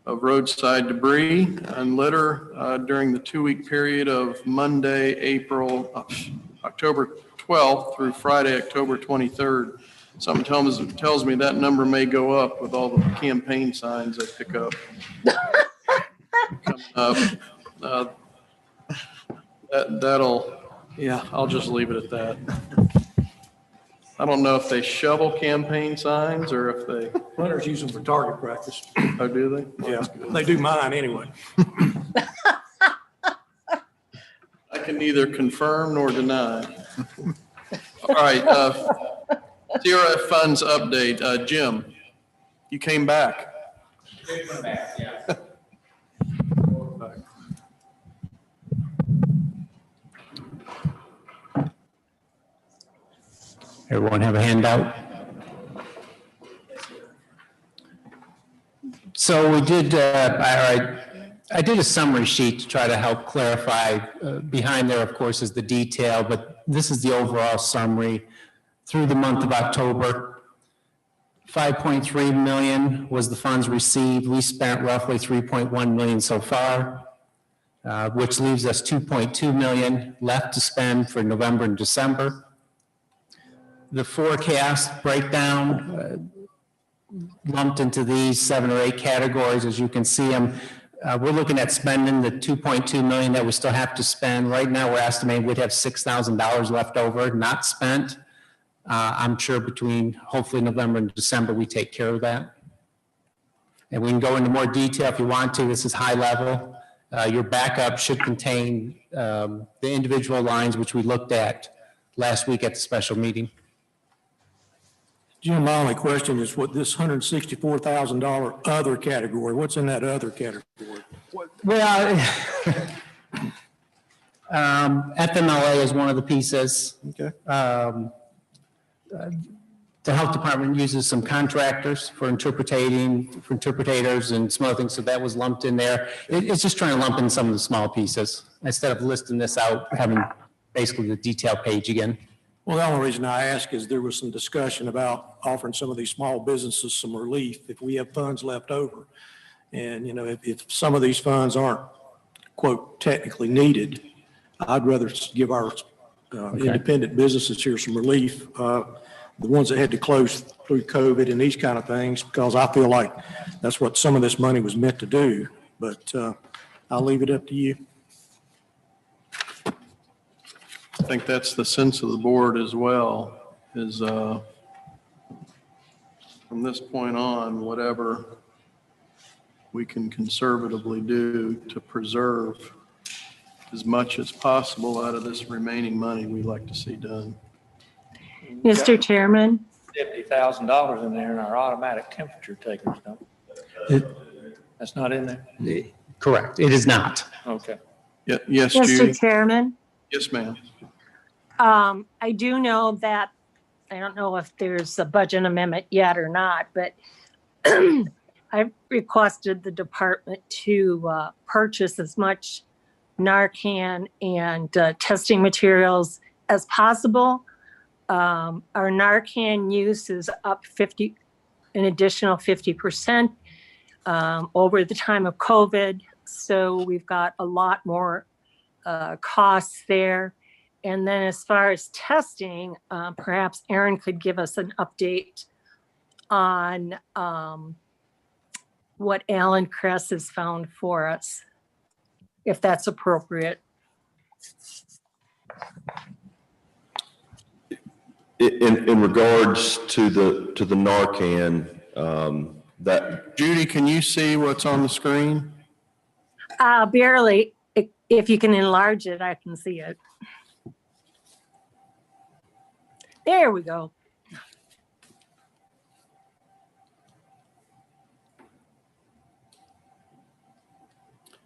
of roadside debris and litter during the 2-week period of Monday, October 12th through Friday, October 23rd. Something tells me that number may go up with all the campaign signs I pick up. I'll just leave it at that. I don't know if they shovel campaign signs or if they. Runners use them for target practice. Oh, do they? Yeah, they do mine anyway. I can neither confirm nor deny. All right, CRF funds update. Jim, you came back. Yeah. Everyone have a handout? So we did, I did a summary sheet to try to help clarify. Behind there, of course, is the detail, but this is the overall summary. Through the month of October, 5.3 million was the funds received. We spent roughly 3.1 million so far, which leaves us 2.2 million left to spend for November and December. The forecast breakdown lumped into these 7 or 8 categories, as you can see them. We're looking at spending the 2.2 million that we still have to spend. Right now, we're estimating we'd have $6,000 left over, not spent. I'm sure between hopefully November and December, we take care of that. And we can go into more detail if you want to. This is high level. Your backup should contain the individual lines, which we looked at last week at the special meeting. Jim, my only question is what this $164,000 other category, what's in that other category? Well, FMLA is one of the pieces. Okay. The health department uses some contractors for interpreters and some other things, so that was lumped in there. It's just trying to lump in some of the small pieces instead of listing this out, having basically the detail page again. Well, the only reason I ask is there was some discussion about offering some of these small businesses some relief if we have funds left over. And, you know, if some of these funds aren't, quote, technically needed, I'd rather give our independent businesses here some relief. The ones that had to close through COVID and these kind of things, because I feel like that's what some of this money was meant to do. But I'll leave it up to you. I think that's the sense of the board as well, is from this point on, whatever we can conservatively do to preserve as much as possible out of this remaining money we'd like to see done. Mr. Chairman, $50,000 in there in our automatic temperature takers, don't we? That's not in there? Correct. It is not. Okay. Yeah, yes, Judy? Mr. Chairman, Yes, ma'am. I do know that, I don't know if there's a budget amendment yet or not, but I've requested the department to purchase as much Narcan and testing materials as possible. Our Narcan use is up an additional 50% over the time of COVID. So we've got a lot more costs there. And then as far as testing, perhaps Aaron could give us an update on what Alan Kress has found for us, if that's appropriate. In regards to the Narcan, that. Judy, can you see what's on the screen? Barely. If you can enlarge it, I can see it. There we go.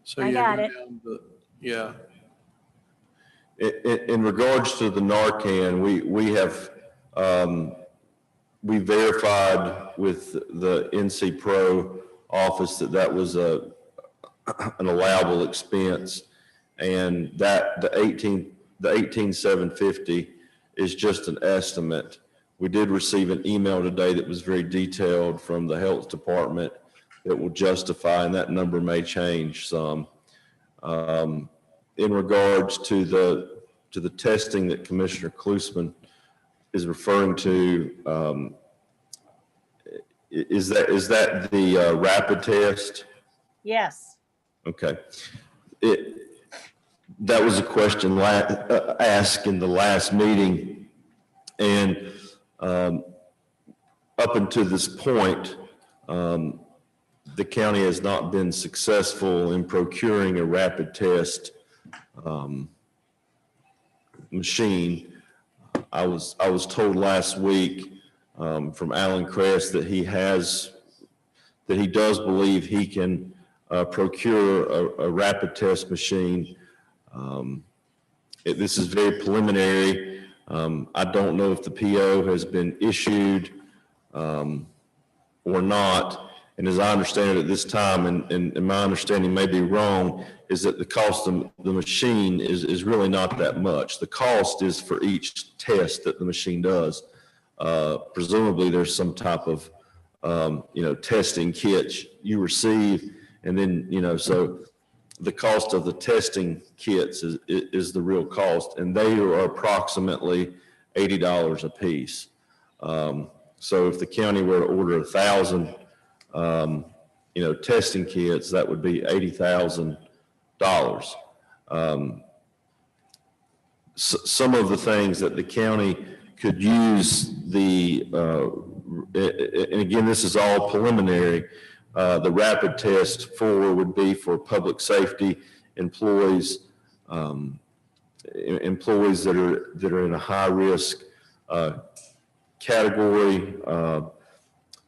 So I got it. Yeah. In regards to the Narcan, we have, we verified with the NC Pro office that was an allowable expense, and that the 18,750 is just an estimate. We did receive an email today that was very detailed from the health department that will justify, and that number may change some. In regards to the testing that Commissioner Klusman is referring to, is that the rapid test? Yes. Okay. That was a question asked in the last meeting, and up until this point, the county has not been successful in procuring a rapid test machine. I was told last week from Alan Kress that he does believe he can procure a rapid test machine. This is very preliminary. I don't know if the PO has been issued or not. And as I understand it at this time, and my understanding may be wrong, is that the cost of the machine is really not that much. The cost is for each test that the machine does. Presumably there's some type of, testing kits you receive, and then, so the cost of the testing kits is the real cost, and they are approximately $80 a piece. So if the county were to order 1,000, testing kits, that would be $80,000. Some of the things that the county could use and again, this is all preliminary, the rapid test for would be for public safety employees, employees that are in a high risk category.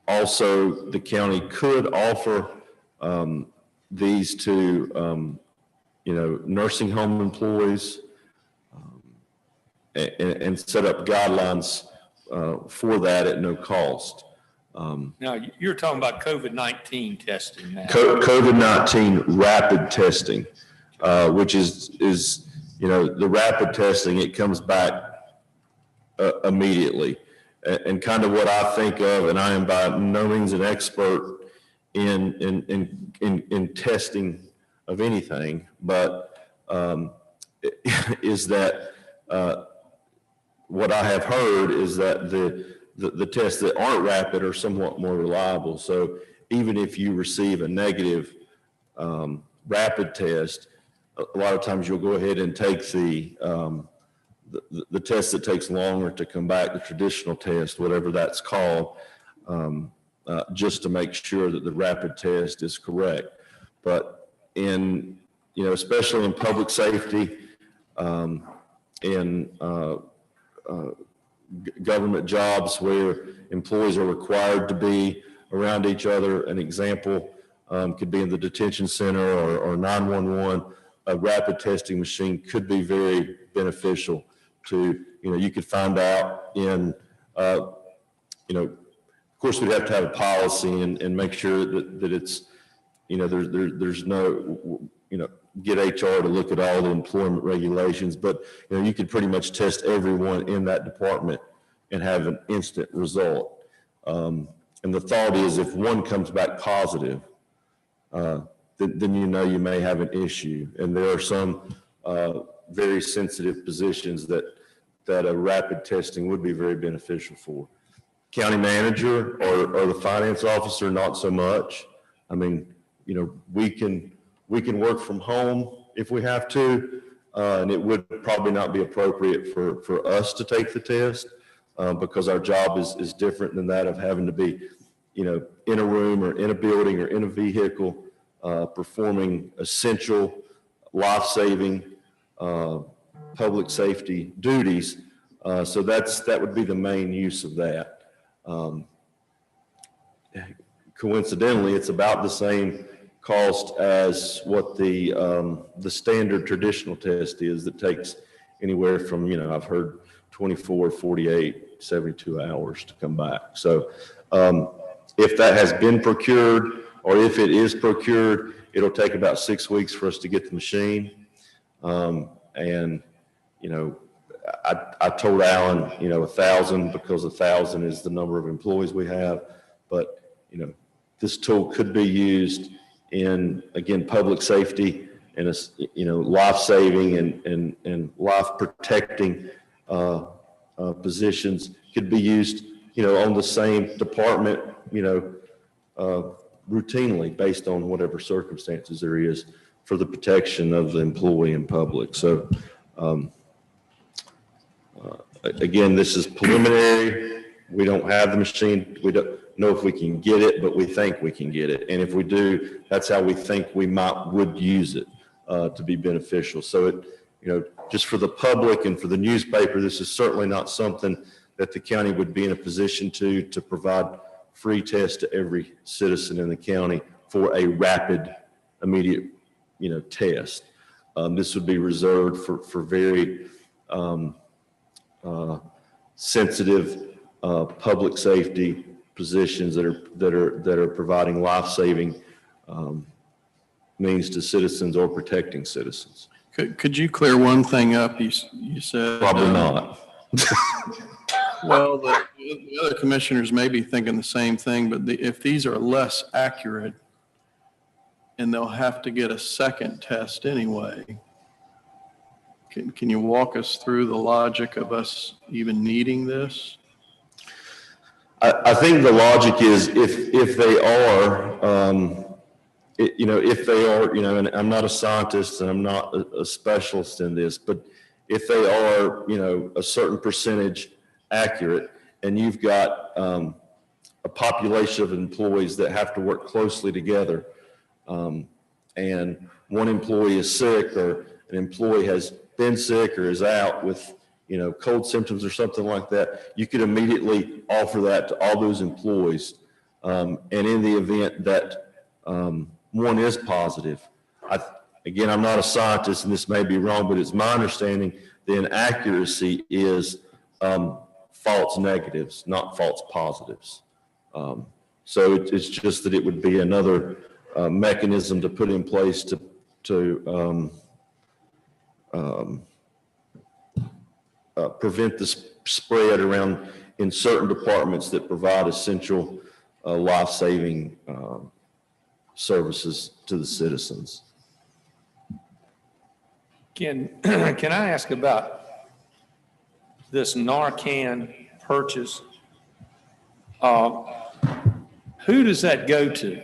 Also, the county could offer these to, nursing home employees and set up guidelines for that at no cost. Now, you're talking about COVID-19 testing now. COVID-19 rapid testing, which is the rapid testing, it comes back immediately. And kind of what I think of, and I am by no means an expert in testing of anything, but is that what I have heard is that the tests that aren't rapid are somewhat more reliable. So even if you receive a negative rapid test, a lot of times you'll go ahead and take the test that takes longer to come back, the traditional test, whatever that's called, just to make sure that the rapid test is correct. But especially in public safety, in government jobs where employees are required to be around each other, an example could be in the detention center or 911, a rapid testing machine could be very beneficial to, you could find out in, of course we'd have to have a policy and make sure that it's, there's no, get HR to look at all the employment regulations, but you could pretty much test everyone in that department and have an instant result. And the thought is if one comes back positive, then you may have an issue. And there are some very sensitive positions that a rapid testing would be very beneficial for. County manager or the finance officer, not so much. I mean, you know, we can work from home if we have to, and it would probably not be appropriate for us to take the test because our job is different than that of having to be, you know, in a room or in a building or in a vehicle performing essential life-saving public safety duties. So that would be the main use of that. Coincidentally, it's about the same cost as what the standard traditional test is that takes anywhere from, you know, I've heard 24, 48, 72 hours to come back. So if that has been procured or if it is procured, it'll take about 6 weeks for us to get the machine. And, you know, I told Alan, you know, 1,000 because 1,000 is the number of employees we have. But, you know, this tool could be used in, again, public safety and, you know, life-saving and life-protecting positions. Could be used, you know, on the same department, you know, routinely based on whatever circumstances there is for the protection of the employee and public. So, again, this is preliminary. We don't have the machine. We don't know if we can get it, but we think we can get it. And if we do, that's how we think we would use it to be beneficial. So it, you know, just for the public and for the newspaper, this is certainly not something that the county would be in a position to provide free tests to every citizen in the county for a rapid, immediate, you know, test. This would be reserved for very sensitive public safety positions that are providing life-saving means to citizens or protecting citizens. Could you clear one thing up? You said Probably not. Well, the other commissioners may be thinking the same thing, but if these are less accurate and they'll have to get a second test anyway, can you walk us through the logic of us even needing this? I think the logic is if they are, you know, if they are, you know, and I'm not a scientist and I'm not a specialist in this, but if they are, you know, a certain percentage accurate and you've got a population of employees that have to work closely together and one employee is sick or an employee has been sick or is out with, you know, cold symptoms or something like that, you could immediately offer that to all those employees. And in the event that one is positive, again, I'm not a scientist and this may be wrong, but it's my understanding the inaccuracy is false negatives, not false positives. So it's just that it would be another mechanism to put in place to prevent the spread around in certain departments that provide essential life-saving services to the citizens. Can I ask about this Narcan purchase? Who does that go to?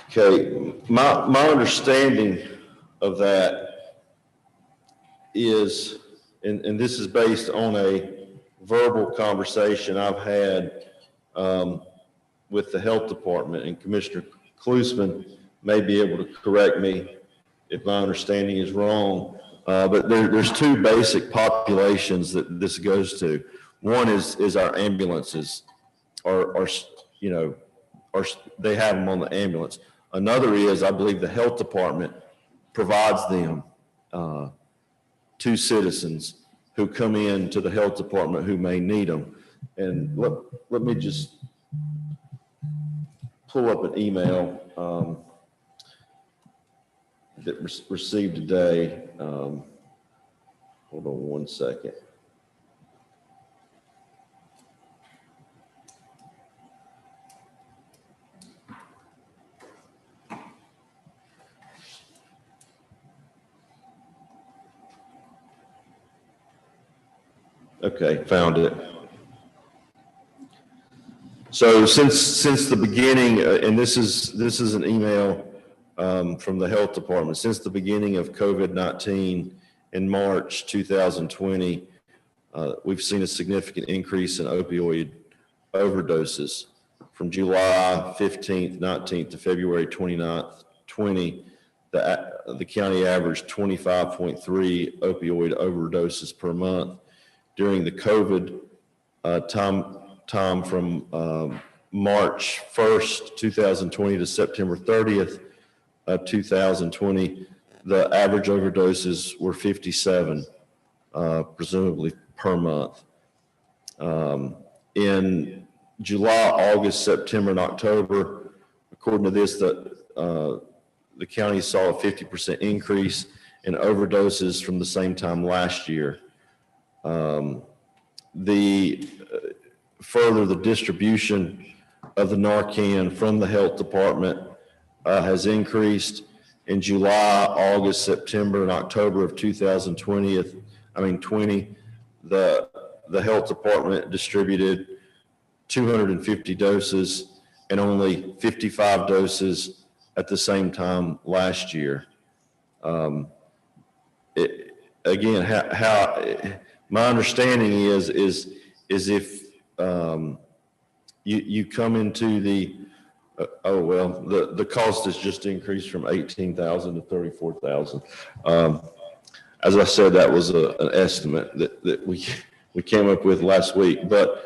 Okay, my understanding of that is, and this is based on a verbal conversation I've had with the health department, and Commissioner Klusman may be able to correct me if my understanding is wrong, but there's two basic populations that this goes to. One is our ambulances, or you know, or they have them on the ambulance. Another is, I believe, the health department provides them to citizens who come in to the health department who may need them. And let me just pull up an email that received today. Hold on one second. Okay, found it. So since the beginning, and this is an email from the health department, since the beginning of COVID-19 in March 2020, we've seen a significant increase in opioid overdoses. From July 15th, 19th to February 29th, 20, the county averaged 25.3 opioid overdoses per month. During the COVID time from March 1st, 2020 to September 30th of 2020, the average overdoses were 57, presumably per month. In July, August, September, and October, according to this, the county saw a 50% increase in overdoses from the same time last year. Further, the distribution of the Narcan from the health department has increased. In July, August, September, and October of 2020, the health department distributed 250 doses and only 55 doses at the same time last year. Again, my understanding is if you come into the cost has just increased from 18,000 to 34,000. As I said, that was an estimate that we came up with last week. But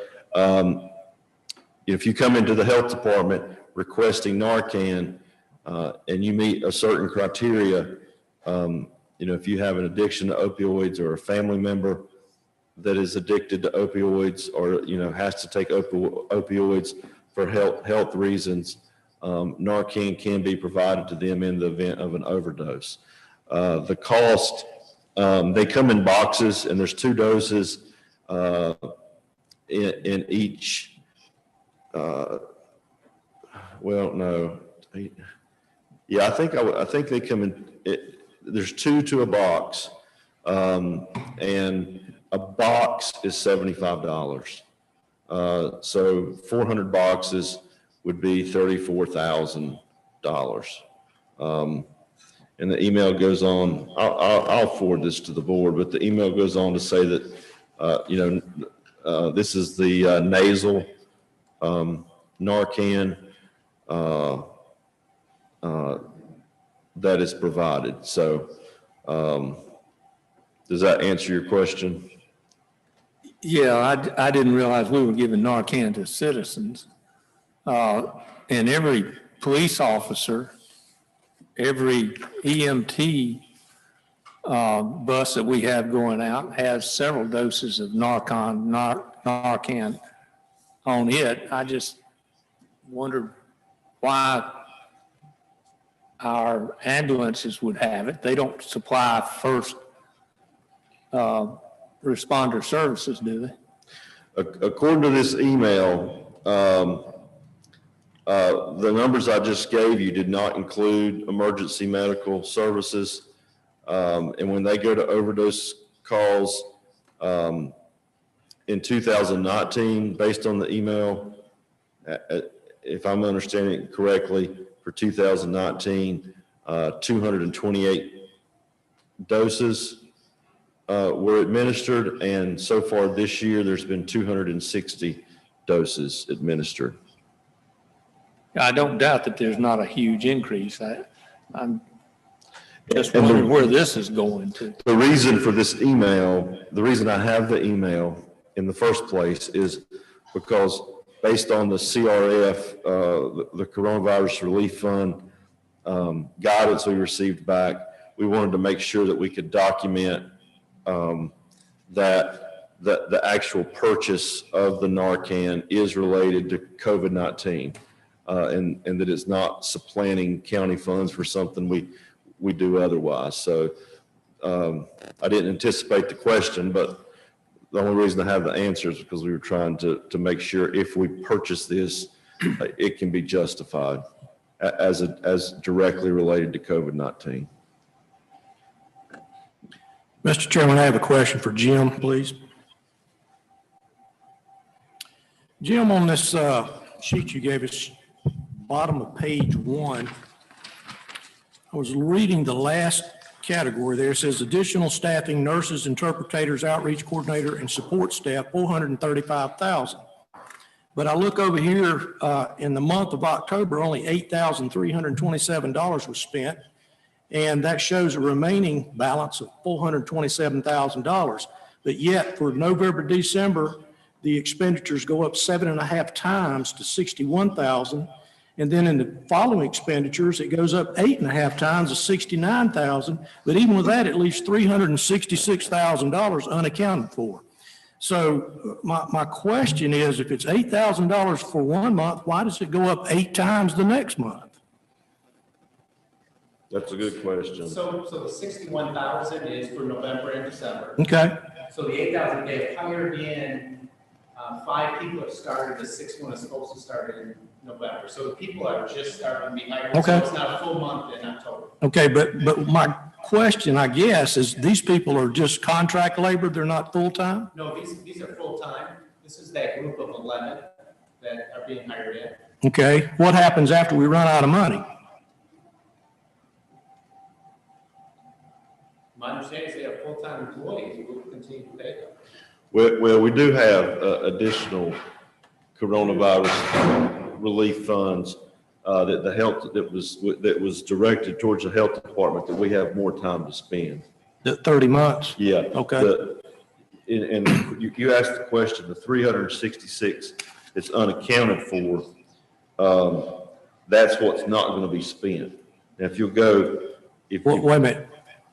if you come into the health department requesting Narcan and you meet a certain criteria, if you have an addiction to opioids or a family member that is addicted to opioids or, has to take opioids for health reasons, Narcan can be provided to them in the event of an overdose. The cost, they come in boxes and there's 2 doses in each. I think they come in. There's 2 to a box, and a box is $75. So 400 boxes would be $34,000. And the email goes on. I'll forward this to the board, but the email goes on to say that this is the nasal Narcan that is provided. So does that answer your question? Yeah, I didn't realize we were giving Narcan to citizens. And every police officer, every EMT bus that we have going out has several doses of Narcan on it. I just wondered why our ambulances would have it. They don't supply first responder services, do they? According to this email, the numbers I just gave you did not include emergency medical services. And when they go to overdose calls in 2019, based on the email, if I'm understanding it correctly, for 2019, 228 doses were administered, and so far this year, there's been 260 doses administered. I don't doubt that there's not a huge increase. I'm just wondering where this is going to. The reason for this email, the reason I have the email in the first place is because based on the CRF, the Coronavirus Relief Fund guidance we received back, we wanted to make sure that we could document that the actual purchase of the Narcan is related to COVID-19 and that it's not supplanting county funds for something we do otherwise. So I didn't anticipate the question, but the only reason I have the answer is because we were trying to make sure if we purchase this, it can be justified as directly related to COVID-19. Mr. Chairman, I have a question for Jim, please. Jim, on this sheet you gave us, bottom of page 1, I was reading the last category there. It says additional staffing, nurses, interpreters, outreach coordinator, and support staff, $435,000. But I look over here in the month of October, only $8,327 was spent, and that shows a remaining balance of $427,000. But yet for November, December, the expenditures go up 7.5 times to $61,000. And then in the following expenditures, it goes up 8.5 times to $69,000. But even with that, it leaves $366,000 unaccounted for. So my question is, if it's $8,000 for one month, why does it go up 8 times the next month? That's a good question. So the 61,000 is for November and December. Okay. So the 8,000, they've hired in, 5 people have started, the 6th one is supposed to start in November. So the people are just starting to be hired. Okay. So it's not a full month in October. Okay, but my question, I guess, is these people are just contract labor, they're not full-time? No, these are full-time. This is that group of 11 that are being hired in. Okay, what happens after we run out of money? My understanding is they are full-time employees. We'll continue to pay them. Well, we do have additional coronavirus relief funds that the health, that was directed towards the health department, that we have more time to spend. The 30 months? Yeah. Okay. And you asked the question, the 366 that's unaccounted for, that's what's not going to be spent. Now, if you'll go, Wait a minute,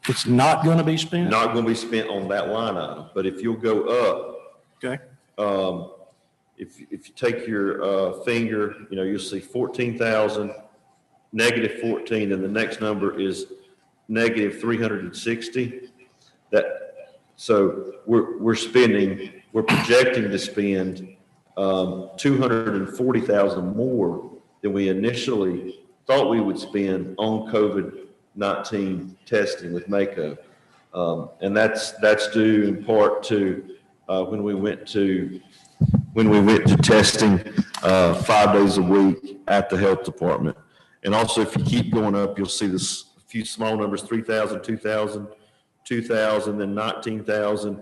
it's not going to be spent? Not going to be spent on that line item, but if you'll go up. Okay. If you take your finger, you'll see 14,000, negative 14, and the next number is negative 360. So we're projecting to spend 240,000 more than we initially thought we would spend on COVID-19 testing with Mako. And that's due in part to when we went to testing 5 days a week at the health department. And also, if you keep going up, you'll see this few small numbers, 3,000, 2,000, 2,000, then 19,000,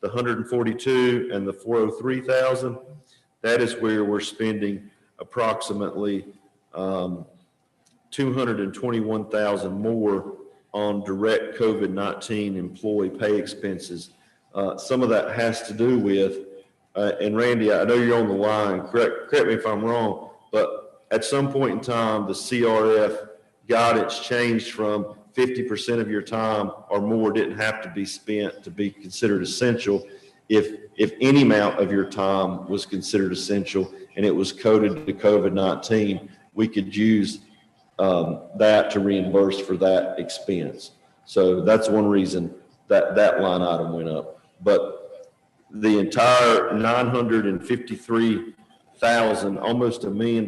the 142 and the 403,000. That is where we're spending approximately 221,000 more on direct COVID-19 employee pay expenses. Some of that has to do with, and Randy, I know you're on the line, correct me if I'm wrong, but at some point in time, the CRF guidance changed from 50% of your time or more didn't have to be spent to be considered essential. If any amount of your time was considered essential and it was coded to COVID-19, we could use that to reimburse for that expense. So that's one reason that line item went up. But the entire $953,000, almost $1 million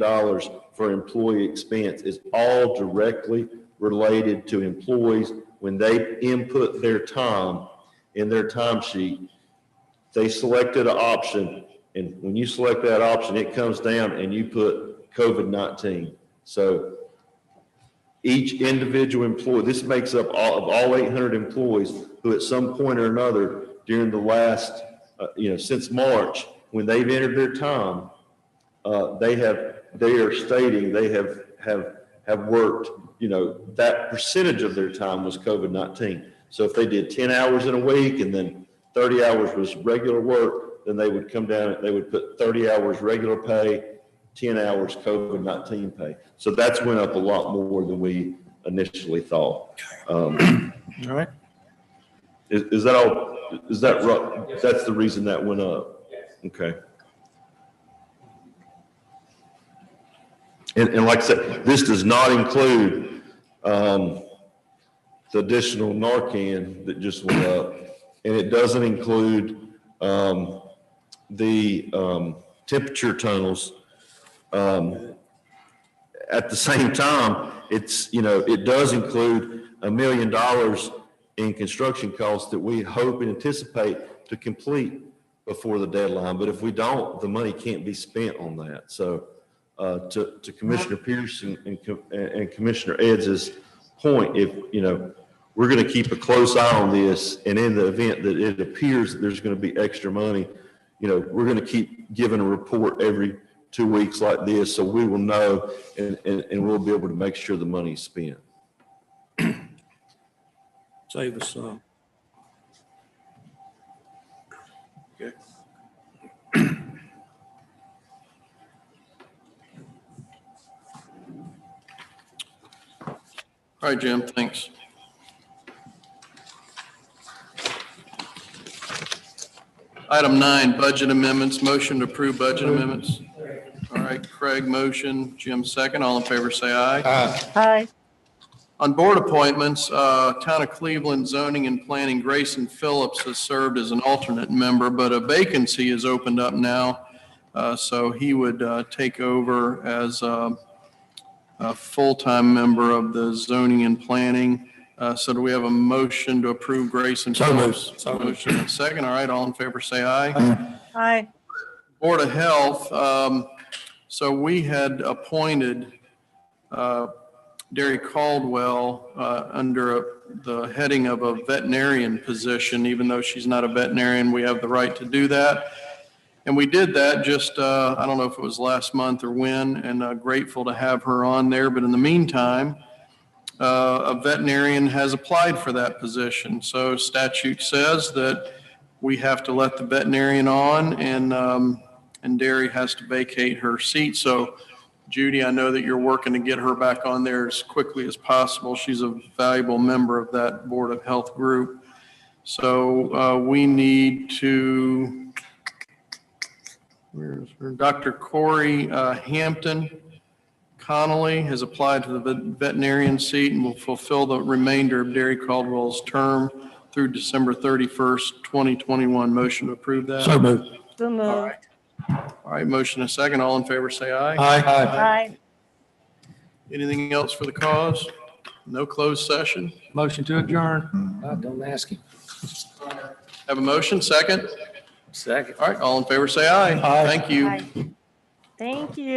for employee expense is all directly related to employees. When they input their time in their timesheet, they selected an option, and when you select that option, it comes down and you put COVID-19. So each individual employee, this makes up all 800 employees who at some point or another during the last, since March, when they've entered their time, they are stating they have worked, that percentage of their time was COVID-19. So if they did 10 hours in a week and then 30 hours was regular work, then they would come down and they would put 30 hours regular pay, 10 hours COVID-19 pay. So that's went up a lot more than we initially thought. All right. Is that all? Is that right? Yes. That's the reason that went up? Yes. Okay. And like I said, this does not include the additional Narcan that just went up. And it doesn't include the temperature tunnels. At the same time, it does include $1 million in construction costs that we hope and anticipate to complete before the deadline. But if we don't, the money can't be spent on that. So to Commissioner Pearson and Commissioner Eds's point, if, we're going to keep a close eye on this, and in the event that it appears that there's going to be extra money, we're going to keep giving a report every 2 weeks like this, so we will know and we'll be able to make sure the money's spent. Save us some. Okay. All right, Jim, thanks. Item 9, budget amendments. Motion to approve budget amendments. All right, Craig, motion. Jim, second. All in favor, say aye. Aye. On board appointments, Town of Cleveland Zoning and Planning, Grayson Phillips has served as an alternate member, but a vacancy is opened up now. So he would take over as a full-time member of the Zoning and Planning. So do we have a motion to approve Grayson Phillips? So moved. Motion and second. All right, all in favor, say aye. Aye. Board of Health, so we had appointed Derry Caldwell under the heading of a veterinarian position. Even though she's not a veterinarian, we have the right to do that. And we did that just, I don't know if it was last month or when, and grateful to have her on there. But in the meantime, a veterinarian has applied for that position. So statute says that we have to let the veterinarian on, and Derry has to vacate her seat. So Judy, I know that you're working to get her back on there as quickly as possible. She's a valuable member of that Board of Health group. So we need to, where's her? Dr. Corey Hampton Connolly has applied to the veterinarian seat and will fulfill the remainder of Derry Caldwell's term through December 31st, 2021. Motion to approve that. So moved. So moved. All right, motion and second. All in favor, say aye. Aye. Anything else for the cause? No closed session? Motion to adjourn. Don't ask him. Have a motion, second? Second. All right, all in favor, say aye. Aye. Thank you. Aye. Thank you.